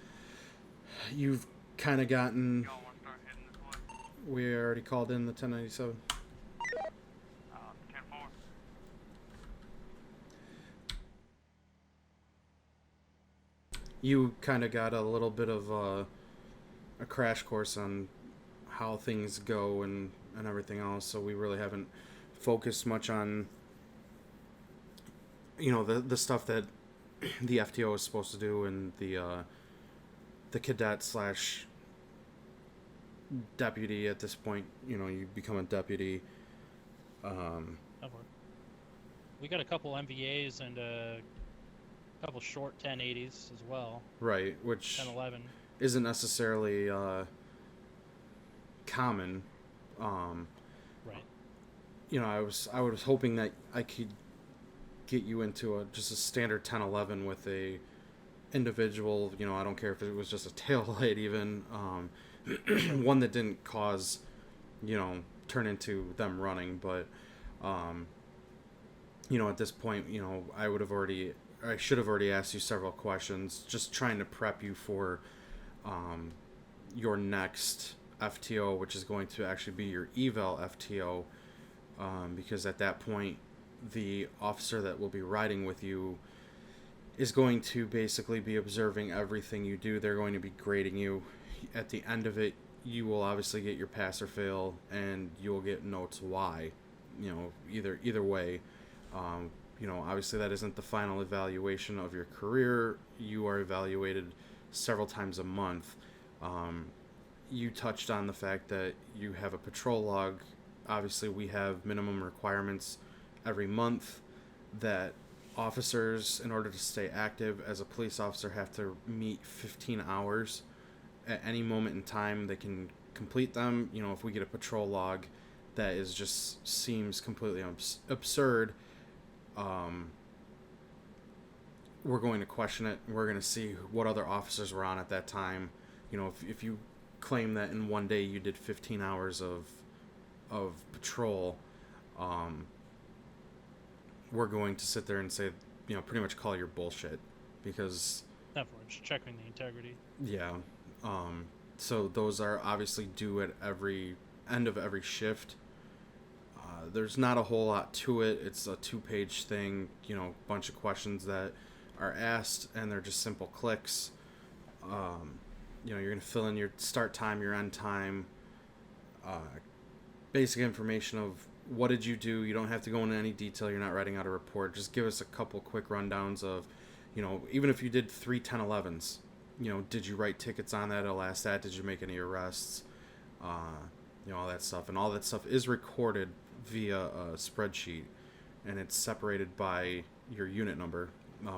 you've kind of gotten... Y'all want to start heading this way? We already called in the 1097. 10-4. You kind of got a little bit of a crash course on how things go and everything else, so we really haven't focused much on, you know, the stuff that the FTO is supposed to do and the cadet slash deputy at this point. You know, you become a deputy. 10-4. We got a couple MVAs and a couple short 1080s as well. Right, which 10-11. isn't necessarily common. Right. You know, I was hoping that I could get you into just a standard 1011 with a individual, you know, I don't care if it was just a tail light even, one that didn't cause, you know, turn into them running, but you know, at this point, you know, I should have already asked you several questions, just trying to prep you for your next FTO, which is going to actually be your eval FTO, because at that point the officer that will be riding with you is going to basically be observing everything you do. They're going to be grading you. At the end of it, you will obviously get your pass or fail, and you'll get notes why. You know, either way. You know, obviously that isn't the final evaluation of your career. You are evaluated several times a month. You touched on the fact that you have a patrol log. Obviously, we have minimum requirements every month that officers, in order to stay active as a police officer, have to meet 15 hours. At any moment in time, they can complete them. You know, if we get a patrol log that seems completely absurd, we're going to question it. We're going to see what other officers were on at that time. You know, if you claim that in one day you did 15 hours of patrol, we're going to sit there and say, you know, pretty much call your bullshit, because 10-4. Just checking the integrity. yeah. So those are obviously due at every end of every shift. There's not a whole lot to it. It's a 2-page thing, you know, bunch of questions that are asked, and they're just simple clicks. You know, you're going to fill in your start time, your end time, basic information of what did you do. You don't have to go into any detail. You're not writing out a report. Just give us a couple quick rundowns of, you know, even if you did 3 1011s, you know, did you write tickets on that, LSAT? Did you make any arrests? You know, all that stuff. And all that stuff is recorded via a spreadsheet, and it's separated by your unit number.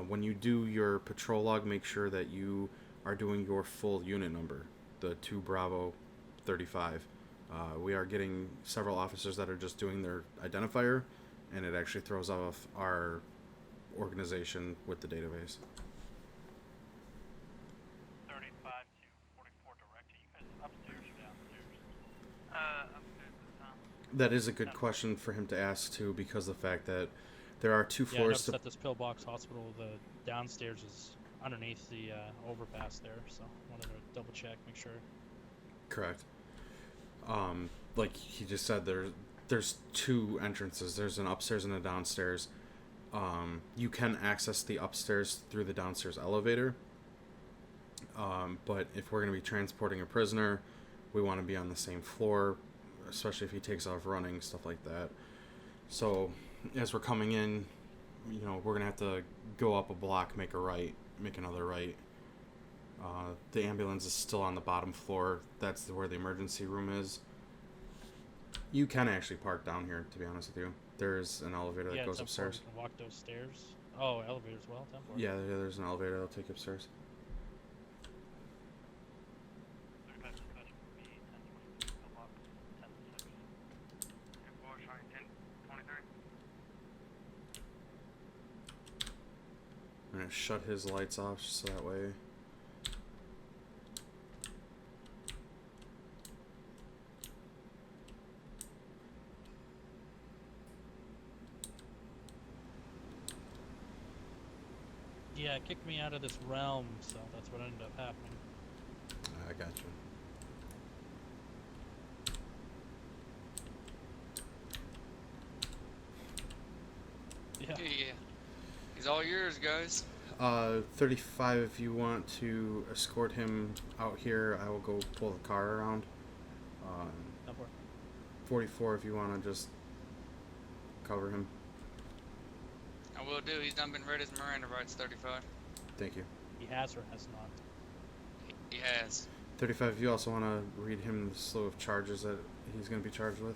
When you do your patrol log, make sure that you are doing your full unit number, the 2 Bravo 35. We are getting several officers that are just doing their identifier, and it actually throws off our organization with the database. 35 to 44 direct. Are you guys upstairs or downstairs? Upstairs this time. That is a good question for him to ask too, because of the fact that there are 2 Yeah, I floors noticed to... at this pillbox hospital, the downstairs is underneath the overpass there, so wanted to double check, make sure. Correct. Like he just said, there's 2 entrances. There's an upstairs and a downstairs. You can access the upstairs through the downstairs elevator. But if we're going to be transporting a prisoner, we want to be on the same floor, especially if he takes off running, stuff like that. So as we're coming in, you know, we're going to have to go up a block, make a right, make another right, The ambulance is still on the bottom floor. That's where the emergency room is. You can actually park down here, to be honest with you. There's an elevator that Yeah, goes 10-4, upstairs. we can walk those stairs. Oh, elevator as well, 10-4. Yeah, there's an elevator that'll take you upstairs. 35 dispatch would be 1023 pillbox, 10-6. 2-4, showing 10-23. I'm gonna shut his lights off so that way. Yeah, it kicked me out of this realm, so that's what ended up happening. I got you. Yeah. Yeah. He's all yours, guys. 35 if you want to escort him out here, I will go pull the car around. 10-4. 44 if you want to just cover him. I will do. He's done been read his Miranda rights, 35. Thank you. He has or has not. He has. 35 if you also want to read him the slew of charges that he's going to be charged with.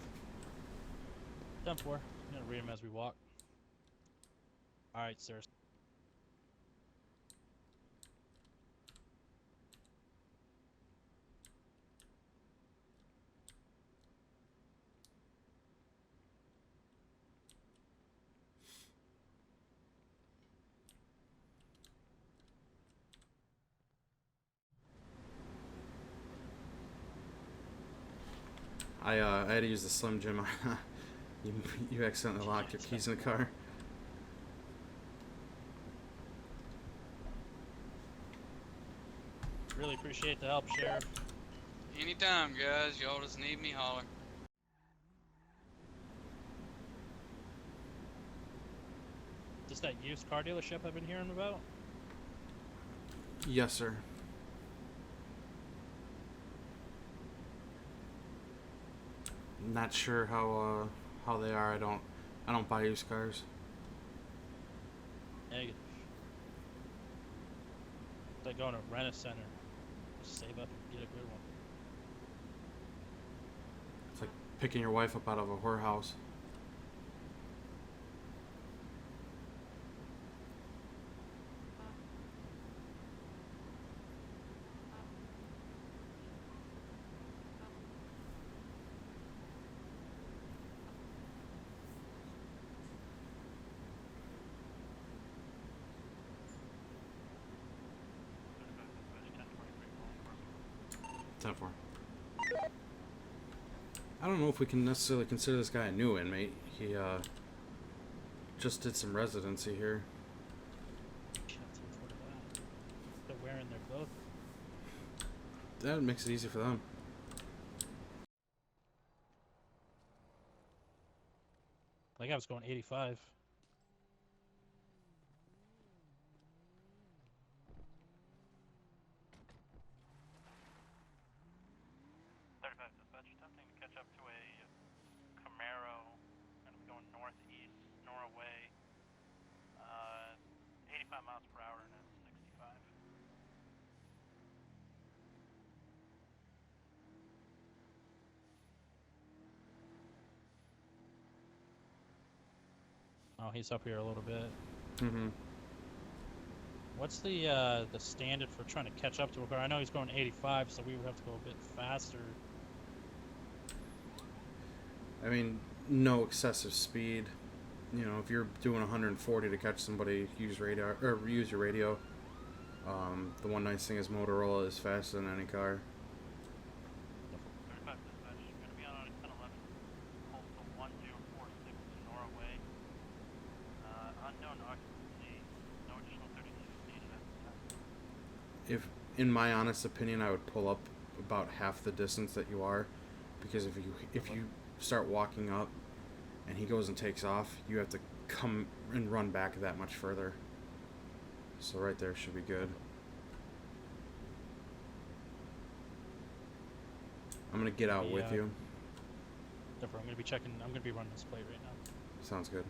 10-4. I'm gonna read him as we walk. Alright, sir. I had to use the Slim Jim. you accidentally locked your keys in the car. Really appreciate the help, Sheriff. Anytime, guys. Y'all just need me, holler. Just that used car dealership I've been hearing about? Yes, sir. Not sure how they are. I don't buy used cars. Negative. It's like going to rent a center. Just save up and get a good one. It's like picking your wife up out of a whorehouse. Ten four. I don't know if we can necessarily consider this guy a new inmate. He just did some residency here. Shit, 10-4 to that. They're wearing their clothes. That makes it easy for them. Like I was going 85. Dispatch attempting to catch up to a Camaro, going to be going northeast, Norway, 85 miles per hour and at 65. Oh, he's up here a little bit. Mm-hmm. What's the standard for trying to catch up to a car? I know he's going 85, so we would have to go a bit faster. I mean, no excessive speed. You know, if you're doing 140 to catch somebody, use radar or use your radio. The one nice thing is Motorola is faster than any car. 35 dispatch, going to be on 1011, postal 1046 Norway. Unknown occupancy, no additional 36 needed at this time. If, in my honest opinion, I would pull up about half the distance that you are, because if you start walking up and he goes and takes off, you have to come and run back that much further. So right there should be good. I'm gonna get out with Yeah. you. Therefore, I'm gonna be checking. I'm gonna be running this plate right now. Sounds good.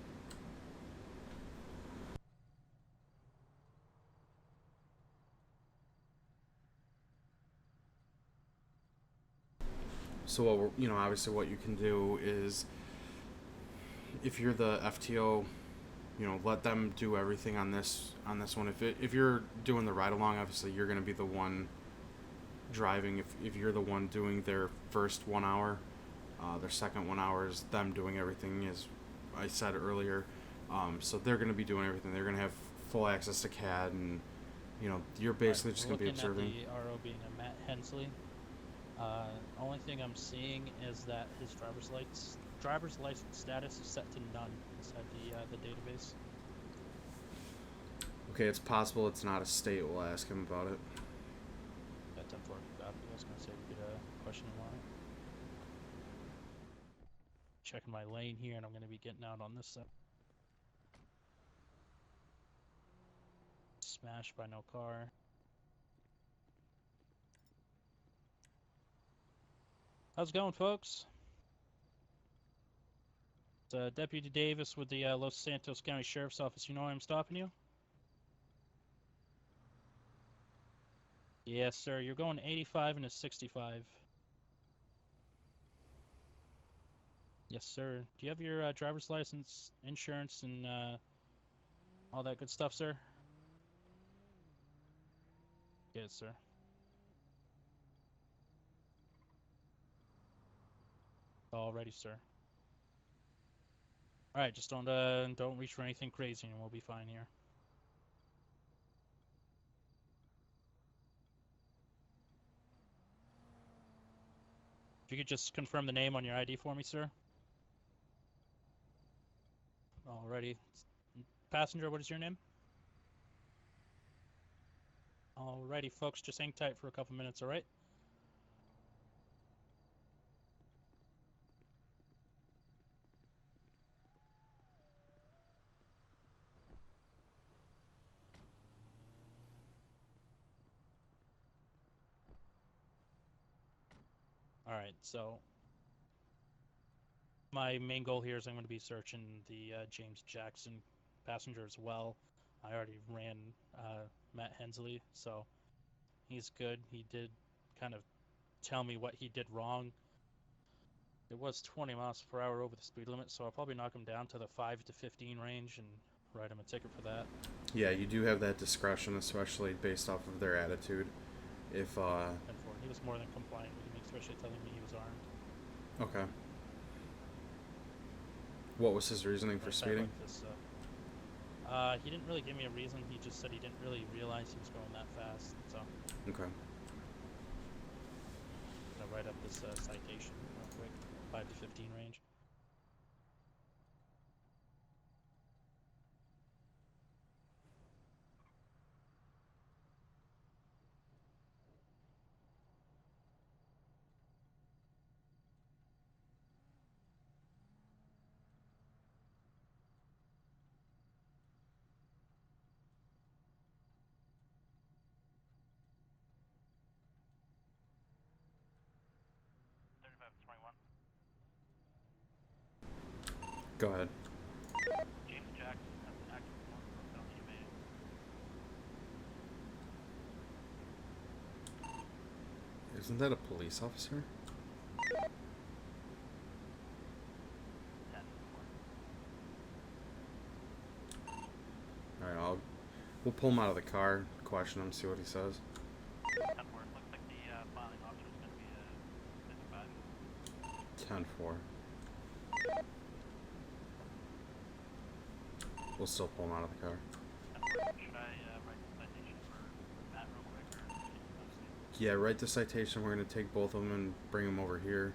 So what obviously what you can do is, if you're the FTO, let them do everything on this one. If you're doing the ride along, obviously you're going to be the one driving. If you're the one doing their first 1 hour, their second 1 hour is them doing everything, as I said earlier. So they're going to be doing everything. They're going to have full access to CAD, and you're basically just going to be observing. Looking at the RO being a Matt Hensley. Only thing I'm seeing is that his driver's license status is set to none inside the database. Okay, it's possible it's not a state. We'll ask him about it. Yeah, 10-4 copy. I was gonna say we could question him on it. Checking my lane here, and I'm gonna be getting out on this side. Smashed by no car. How's it going, folks? It's Deputy Davis with the Los Santos County Sheriff's Office. You know why I'm stopping you? Yes, sir. You're going 85 and a 65. Yes, sir. Do you have your driver's license, insurance, and all that good stuff, sir? Yes, sir. Alrighty, sir. All right, just don't reach for anything crazy, and we'll be fine here. If you could just confirm the name on your ID for me, sir. Alrighty. Passenger, what is your name? Alrighty, folks, just hang tight for a couple minutes, alright? Alright, so my main goal here is I'm going to be searching the James Jackson passenger as well. I already ran Matt Hensley, so he's good. He did kind of tell me what he did wrong. It was 20 miles per hour over the speed limit, so I'll probably knock him down to the 5 to 15 range and write him a ticket for that. Yeah, you do have that discretion, especially based off of their attitude. If He was more than compliant with me, especially telling me he was armed. Okay. What was his reasoning for speeding? He didn't really give me a reason. He just said he didn't really realize he was going that fast. So. Okay. I'll write up this citation real quick. 5 to 15 range. Go ahead. James Jackson has an active warrant for a felony evading. Isn't that a police officer? Alright, we'll pull him out of the car, question him, see what he says. 10-4. Looks like the filing officer is going to be a 55. 10-4. We'll still pull him out of the car. Should I write the citation for Matt real quick? Or Yeah, write the citation. We're going to take both of them and bring them over here.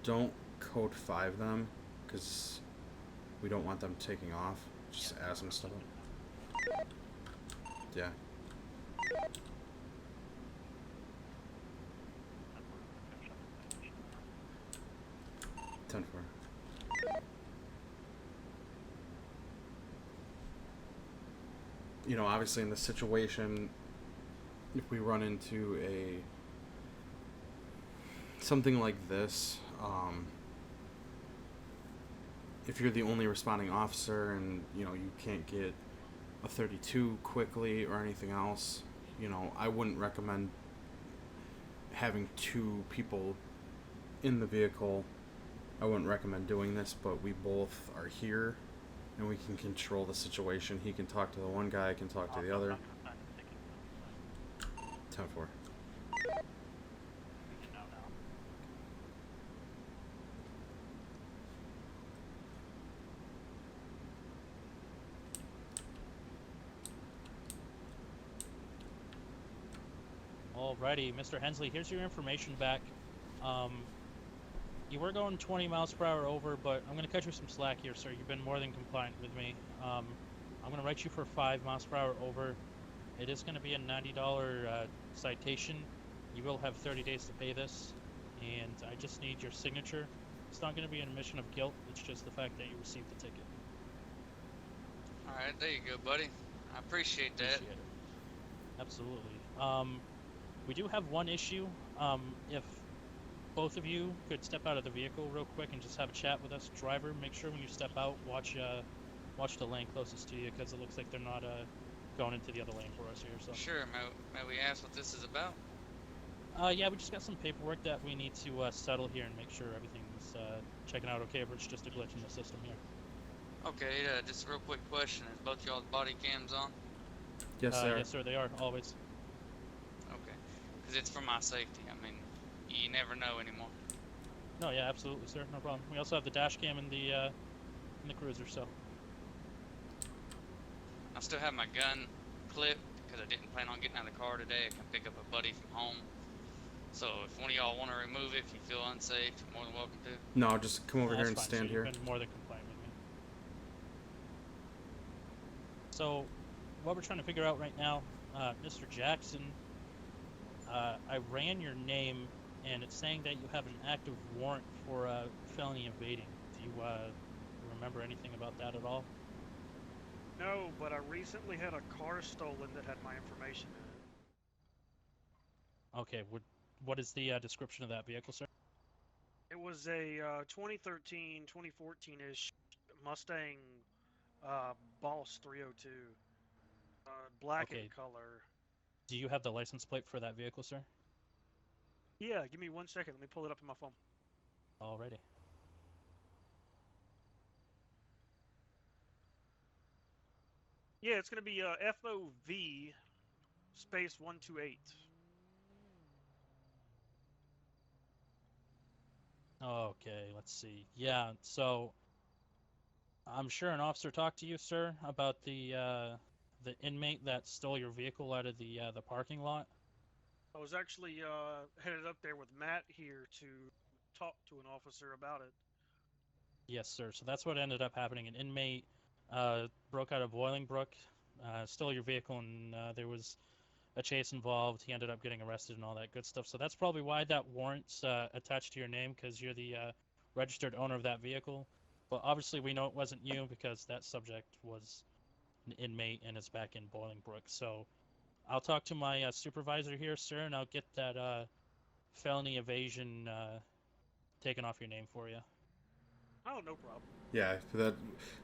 Don't code 5 them, because we don't want them taking off. Just ask them stuff. Yeah. 10-4. Obviously in this situation, if we run into something like this, if you're the only responding officer and you can't get a 32 quickly or anything else, I wouldn't recommend having two people in the vehicle, I wouldn't recommend doing this, but we both are here and we can control the situation. He can talk to the one guy, I can talk to the other. 10-4. Alrighty, Mr. Hensley, here's your information back. You were going 20 miles per hour over, but I'm going to cut you some slack here, sir. You've been more than compliant with me. I'm going to write you for 5 miles per hour over. It is going to be a $90 citation. You will have 30 days to pay this, and I just need your signature. It's not going to be an admission of guilt. It's just the fact that you received the ticket. All right, there you go, buddy. I appreciate that. Appreciate it. Absolutely. We do have one issue. If both of you could step out of the vehicle real quick and just have a chat with us, driver, make sure when you step out, watch the lane closest to you, because it looks like they're not going into the other lane for us here. So. Sure. May we ask what this is about? Yeah, we just got some paperwork that we need to settle here and make sure everything's checking out okay, or it's just a glitch in the system here. Okay, just a real quick question. Is both y'all's body cams on? Yes, sir. Yes, sir, they are, always. Okay. Because it's for my safety. I mean, you never know anymore. No, yeah, absolutely, sir, no problem. We also have the dash cam in the cruiser, so. I still have my gun clipped because I didn't plan on getting out of the car today. I can pick up a buddy from home. So if one of y'all want to remove it, if you feel unsafe, you're more than welcome to. No, just come over here and That's fine, stand sir. here. You've been more than compliant with me. So, what we're trying to figure out right now, Mr. Jackson, I ran your name, and it's saying that you have an active warrant for felony evading. Do you remember anything about that at all? No, but I recently had a car stolen that had my information in it. Okay, what is the description of that vehicle, sir? It was a 2013, 2014-ish Mustang Boss 302. Black Okay. in color. Do you have the license plate for that vehicle, sir? Yeah, give me 1 second. Let me pull it up on my phone. Alrighty. Yeah, it's going to be FOV space 128. Okay, let's see. Yeah, so I'm sure an officer talked to you, sir, about the inmate that stole your vehicle out of the parking lot. I was actually headed up there with Matt here to talk to an officer about it. Yes, sir. So that's what ended up happening. An inmate broke out of Bolingbrook, stole your vehicle, and there was a chase involved. He ended up getting arrested and all that good stuff. So that's probably why that warrant's attached to your name, because you're the registered owner of that vehicle. But obviously we know it wasn't you because that subject was an inmate and is back in Bolingbrook. So I'll talk to my supervisor here, sir, and I'll get that felony evasion taken off your name for you. Oh, no problem. Yeah,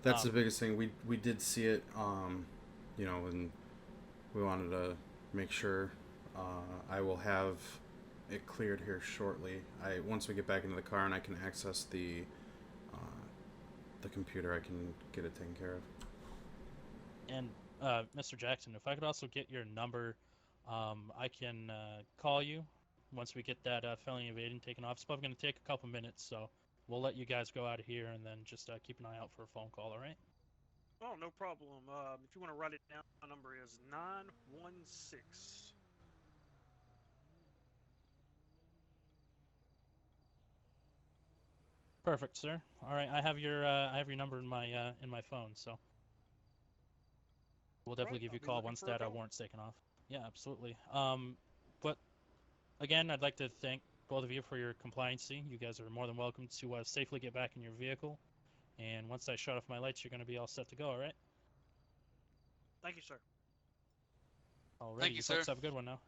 that's the biggest thing. We did see it, you know, and we wanted to make sure. I will have it cleared here shortly. Once we get back into the car and I can access the computer, I can get it taken care of. And Mr. Jackson, if I could also get your number, I can call you once we get that felony evading taken off. It's probably going to take a couple minutes, so we'll let you guys go out of here and then just keep an eye out for a phone call, all right? Oh, no problem. If you want to write it down, my number is 916. Perfect, sir. All right, I have your number in my phone, so we'll definitely give you a call once that warrant's taken off. Yeah, absolutely. But again, I'd like to thank both of you for your compliancy. You guys are more than welcome to safely get back in your vehicle. And once I shut off my lights, you're going to be all set to go, all right? Thank you, sir. All right, Thank you, sir. folks have a good one now.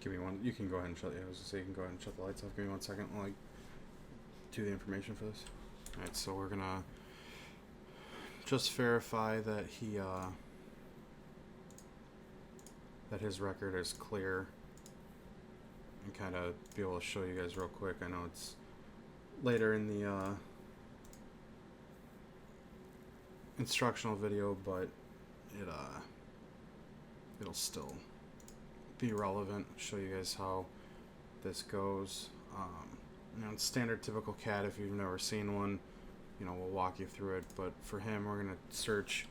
Give me one. You can go ahead and shut. I was gonna say you can go ahead and shut the lights off. Give me 1 second. I'll, do the information for this. Alright, so we're gonna just verify that he that his record is clear and kind of be able to show you guys real quick. I know it's later in the instructional video, but it'll still be relevant. Show you guys how this goes. You know, it's standard typical CAD. If you've never seen one, you know, we'll walk you through it. But for him, we're gonna search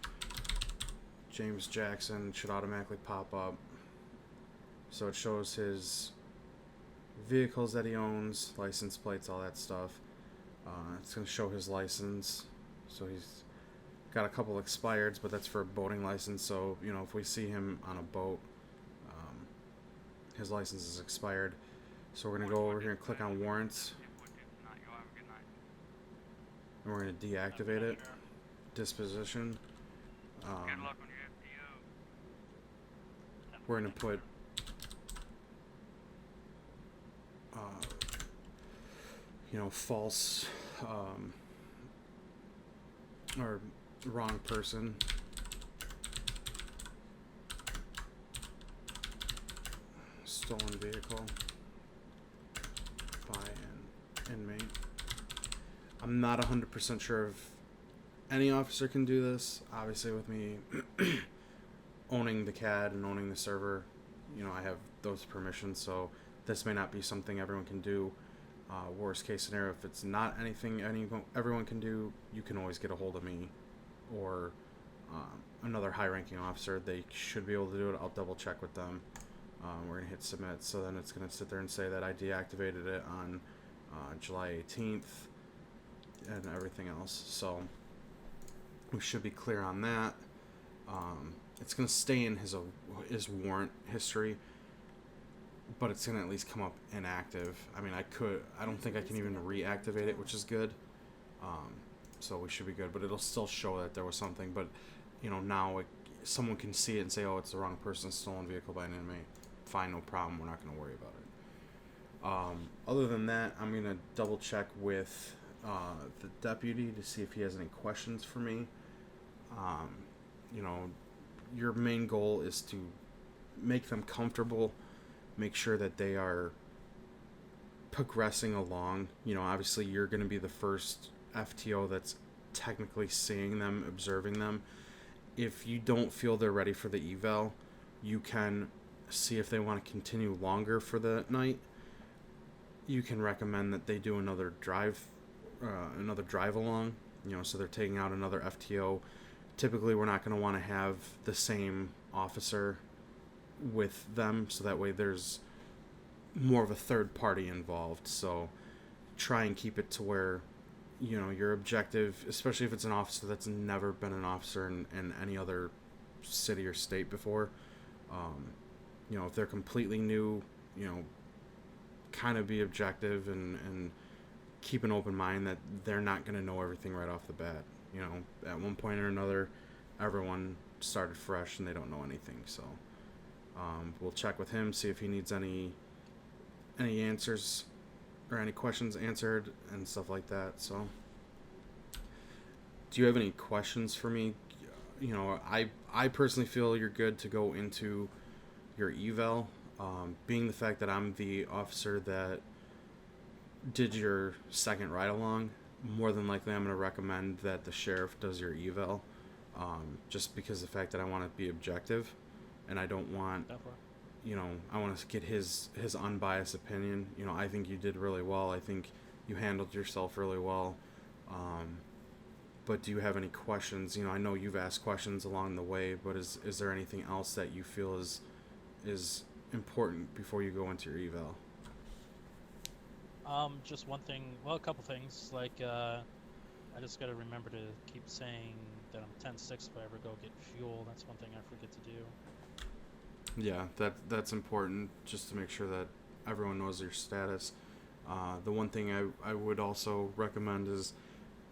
James Jackson. It should automatically pop up. So it shows his vehicles that he owns, license plates, all that stuff. It's gonna show his license. So he's got a couple expireds, but that's for a boating license. So, you know, if we see him on a boat, his license is expired. So we're going to go over here and click on warrants. And we're going to deactivate it. Disposition. We're going to put you know, false or wrong person. Stolen vehicle by an inmate. I'm not 100% sure if any officer can do this. Obviously, with me owning the CAD and owning the server, you know, I have those permissions, so this may not be something everyone can do. Worst case scenario, if it's not anything everyone can do, you can always get a hold of me or another high-ranking officer. They should be able to do it. I'll double check with them. We're going to hit submit, so then it's going to sit there and say that I deactivated it on July 18th and everything else. So we should be clear on that. It's going to stay in his warrant history, but it's going to at least come up inactive. I mean, I don't think I can even reactivate it, which is good. So we should be good, but it'll still show that there was something. But, you know, now someone can see it and say, oh, it's the wrong person, stolen vehicle by an inmate. Fine, no problem. We're not going to worry about it. Other than that, I'm going to double check with the deputy to see if he has any questions for me. You know, your main goal is to make them comfortable, make sure that they are progressing along. You know, obviously you're going to be the first FTO that's technically seeing them, observing them. If you don't feel they're ready for the eval, you can see if they want to continue longer for the night. You can recommend that they do another drive along, you know, so they're taking out another FTO. Typically, we're not going to want to have the same officer with them, so that way there's more of a third party involved. So try and keep it to where, you know, your objective, especially if it's an officer that's never been an officer in any other city or state before, you know, if they're completely new, you know, kind of be objective and keep an open mind that they're not going to know everything right off the bat. You know, at one point or another, everyone started fresh and they don't know anything. So we'll check with him, see if he needs any answers or any questions answered and stuff like that. So do you have any questions for me? You know, I personally feel you're good to go into your eval. Being the fact that I'm the officer that did your second ride along, more than likely I'm going to recommend that the sheriff does your eval, just because of the fact that I want to be objective and I don't want, you know, I want to get his unbiased opinion. You know, I think you did really well. I think you handled yourself really well. But do you have any questions? You know, I know you've asked questions along the way, but is there anything else that you feel is important before you go into your eval? Just one thing. Well, a couple things. Like, I just got to remember to keep saying that I'm 10-6 if I ever go get fuel. That's one thing I forget to do. Yeah, that's important, just to make sure that everyone knows your status. The one thing I would also recommend is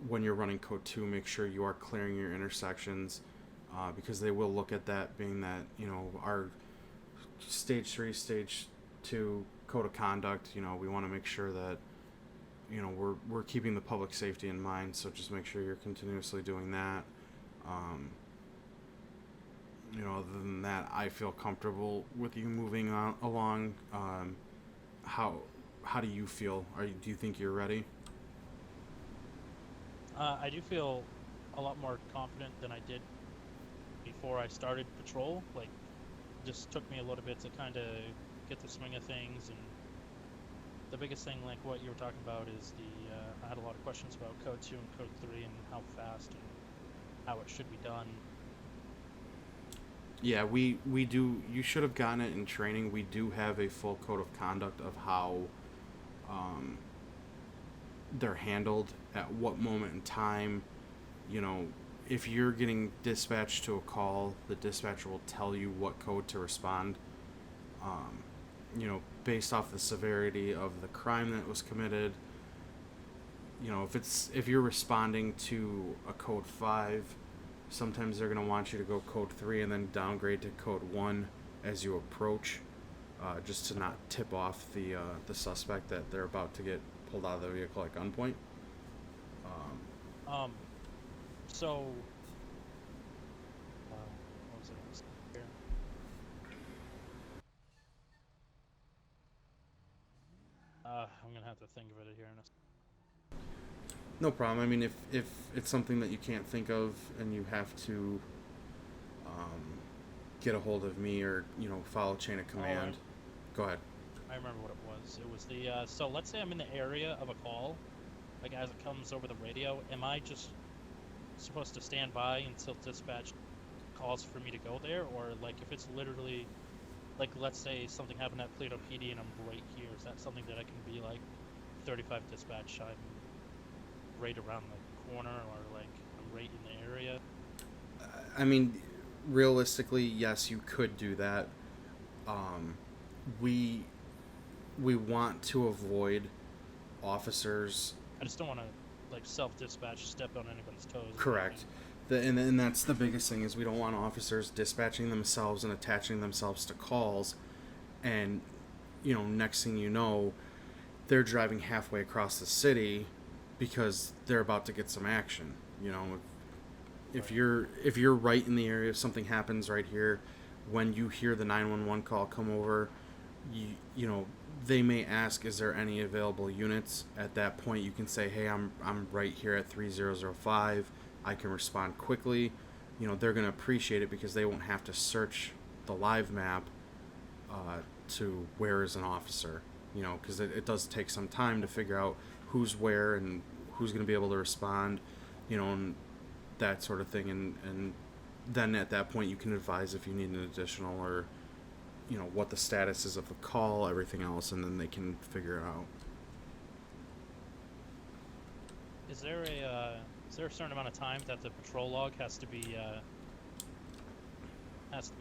when you're running code 2, make sure you are clearing your intersections, because they will look at that, being that, you know, our stage 3, stage 2 code of conduct, you know, we want to make sure that you know, we're keeping the public safety in mind, so just make sure you're continuously doing that. You know, other than that, I feel comfortable with you moving on along. How do you feel? Do you think you're ready? I do feel a lot more confident than I did before I started patrol. Like, it just took me a little bit to kind of get the swing of things, and the biggest thing, like what you were talking about, is I had a lot of questions about Code 2 and Code 3 and how fast and how it should be done. Yeah, we do. You should have gotten it in training. We do have a full code of conduct of how they're handled at what moment in time. You know, if you're getting dispatched to a call, the dispatcher will tell you what code to respond. You know, based off the severity of the crime that was committed. You know, if you're responding to a code 5, sometimes they're going to want you to go code 3 and then downgrade to code 1 as you approach, just to not tip off the suspect that they're about to get pulled out of the vehicle at gunpoint. So, what was it? Here. I'm gonna have to think of it here in a. No problem. I mean, if it's something that you can't think of and you have to get a hold of me or, you know, follow chain of command, go ahead. I remember what it was. It was the so let's say I'm in the area of a call, like as it comes over the radio. Am I just supposed to stand by until dispatch calls for me to go there, or like if it's literally, like let's say something happened at Toledo PD and I'm right here, is that something that I can be like 35 dispatch? I'm right around the corner, or like I'm right in the area? I mean, realistically, yes, you could do that. We want to avoid officers. I just don't want to like self-dispatch, step on anybody's toes. Correct. And that's the biggest thing, is we don't want officers dispatching themselves and attaching themselves to calls, and, you know, next thing you know, they're driving halfway across the city because they're about to get some action. You know, if you're right in the area, if something happens right here, when you hear the 911 call come over, you know, they may ask, is there any available units? At that point, you can say, hey, I'm right here at 3005. I can respond quickly. You know, they're going to appreciate it because they won't have to search the live map to where is an officer. You know, because it does take some time to figure out who's where and who's going to be able to respond, you know, and that sort of thing. And then at that point, you can advise if you need an additional, or, you know, what the status is of the call, everything else, and then they can figure it out. Is there a certain amount of time that the patrol log has to be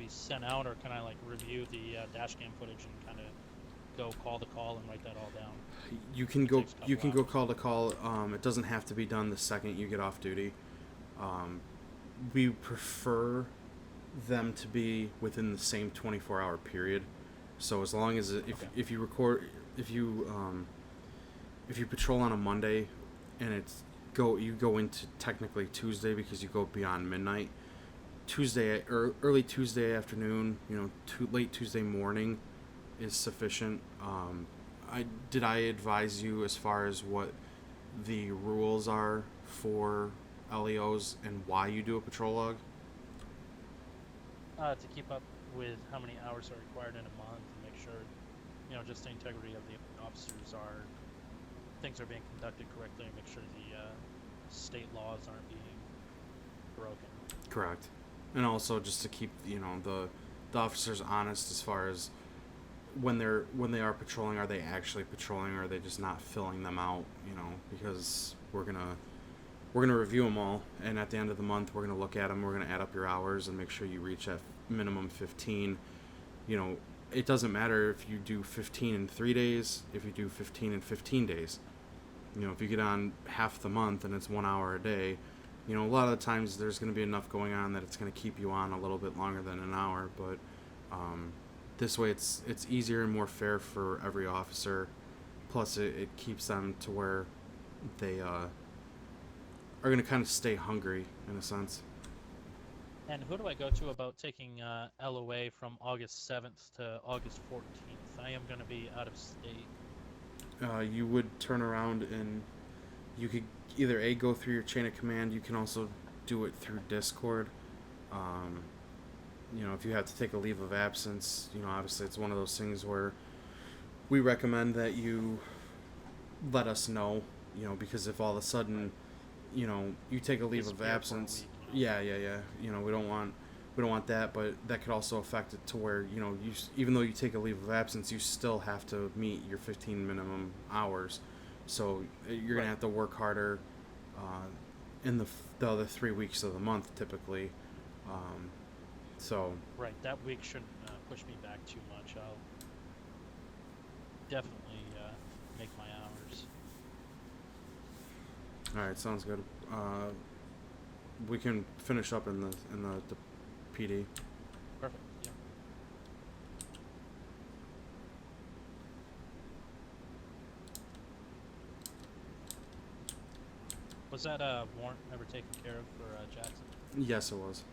sent out, or can I like review the dash cam footage and kind of go call the call and write that all down? You can go call the call. It doesn't have to be done the second you get off duty. We prefer them to be within the same 24-hour period. So as long as if you patrol on a Monday and you go into technically Tuesday because you go beyond midnight, Tuesday or early Tuesday afternoon, you know, late Tuesday morning is sufficient. Did I advise you as far as what the rules are for LEOs and why you do a patrol log? To keep up with how many hours are required in a month, and make sure, you know, just the integrity of the officers things are being conducted correctly, and make sure the state laws aren't being broken. Correct. And also just to keep, you know, the officers honest as far as when they are patrolling, are they actually patrolling, or are they just not filling them out, you know, because we're gonna review them all, and at the end of the month we're gonna look at them, we're gonna add up your hours and make sure you reach that minimum 15. You know, it doesn't matter if you do 15 in 3 days, if you do 15 in 15 days. You know, if you get on half the month and it's 1 hour a day, you know, a lot of the times there's going to be enough going on that it's going to keep you on a little bit longer than an hour. But this way it's easier and more fair for every officer. Plus it keeps them to where they are going to kind of stay hungry in a sense. And who do I go to about taking LOA from August 7th to August 14th? I am going to be out of state. You would turn around and you could either go through your chain of command. You can also do it through Discord. If you have to take a leave of absence, obviously it's one of those things where we recommend that you let us know, because if all of a sudden, you take a leave of absence, yeah, we don't want that, but that could also affect it to where, even though you take a leave of absence, you still have to meet your 15 minimum hours. So you're going to have to work harder in the other 3 weeks of the month, typically. Right, that week shouldn't push me back too much. I'll definitely make my hours. All right, sounds good. We can finish up in the PD. Perfect. Yeah. Was that warrant ever taken care of for Jackson? Yes, it was.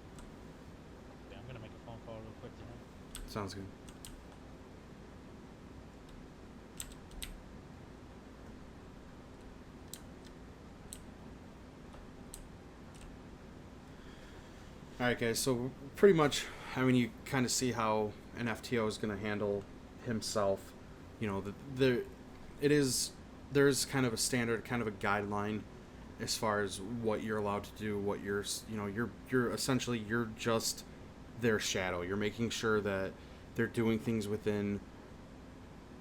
Okay, I'm gonna make a phone call real quick to him. Sounds good. Alright guys, so pretty much, you kind of see how an FTO is going to handle himself. There's kind of a standard, kind of a guideline as far as what you're allowed to do, what you're essentially, you're just their shadow. You're making sure that they're doing things within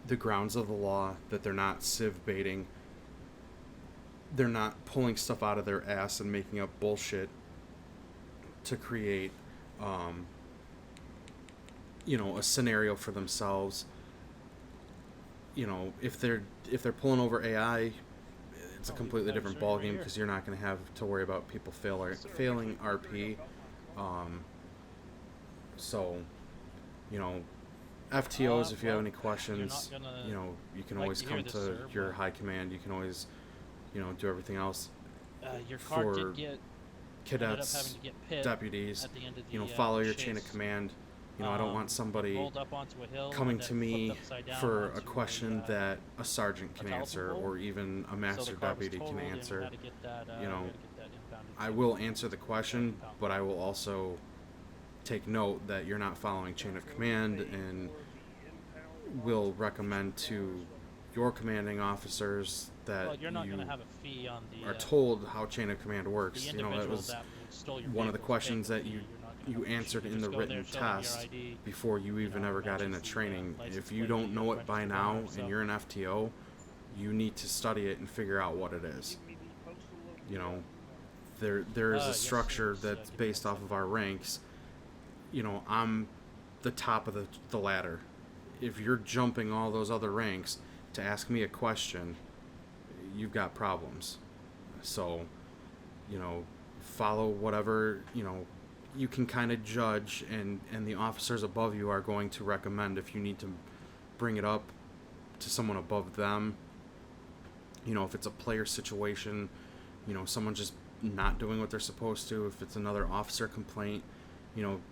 the grounds of the law, that they're not civ baiting, they're not pulling stuff out of their ass and making up bullshit to create a scenario for themselves. If they're pulling over AI, it's a completely different ballgame, because you're not going to have to worry about people failing RP. FTOs, if you have any questions, you can always come to your high command. You can always, do everything else. Your car for did get cadets, deputies, follow your chain of command. I don't want somebody coming to me for a question that a sergeant can answer, or even a master deputy can answer. I will answer the question, but I will also take note that you're not following chain of command, and will recommend to your commanding officers that you're not going to have a fee on the, are told how chain of command works. That was one of the questions that you answered in the written test before you even ever got into training. If you don't know it by now and you're an FTO, you need to study it and figure out what it is. There is a structure that's based off of our ranks. I'm the top of the ladder. If you're jumping all those other ranks to ask me a question, you've got problems. So, follow whatever, you can kind of judge, and the officers above you are going to recommend if you need to bring it up to someone above them. If it's a player situation, someone just not doing what they're supposed to, if it's another officer complaint,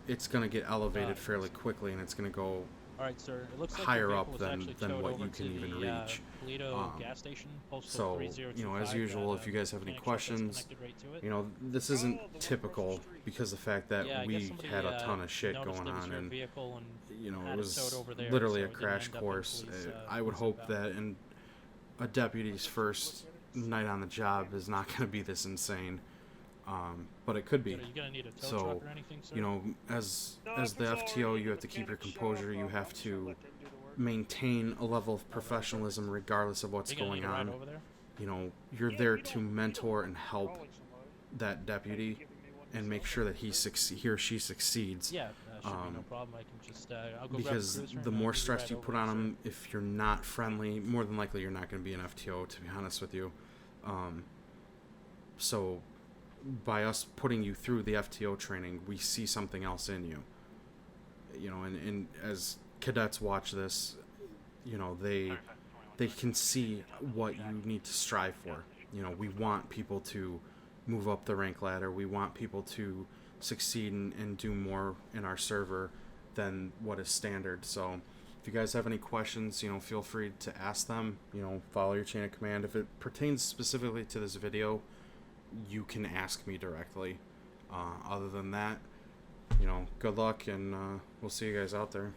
it's going to get elevated fairly quickly, and it's going to go all right, sir. It looks like higher up than what you can even reach. Gas station, so, as usual, if you guys have any questions, this isn't typical, because the fact that we had a ton of shit going on, and it was literally a crash course. I would hope that in a deputy's first night on the job is not going to be this insane. But it could be. So, as the FTO, you have to keep your composure. You have to maintain a level of professionalism regardless of what's going on. You're there to mentor and help that deputy and make sure that he or she succeeds. Yeah, should be no problem. I can just I'll go because grab a cruiser the and more I'll stress right you over put on them, if you're not friendly, more than likely you're not going to be an FTO, to be honest with you. So by us putting you through the FTO training, we see something else in you. And as cadets watch this, they can see what you need to strive for. you know, we want people to move up the rank ladder. We want people to succeed and do more in our server than what is standard. So if you guys have any questions, you know, feel free to ask them. You know, follow your chain of command. If it pertains specifically to this video, you can ask me directly. Other than that, you know, good luck, and we'll see you guys out there.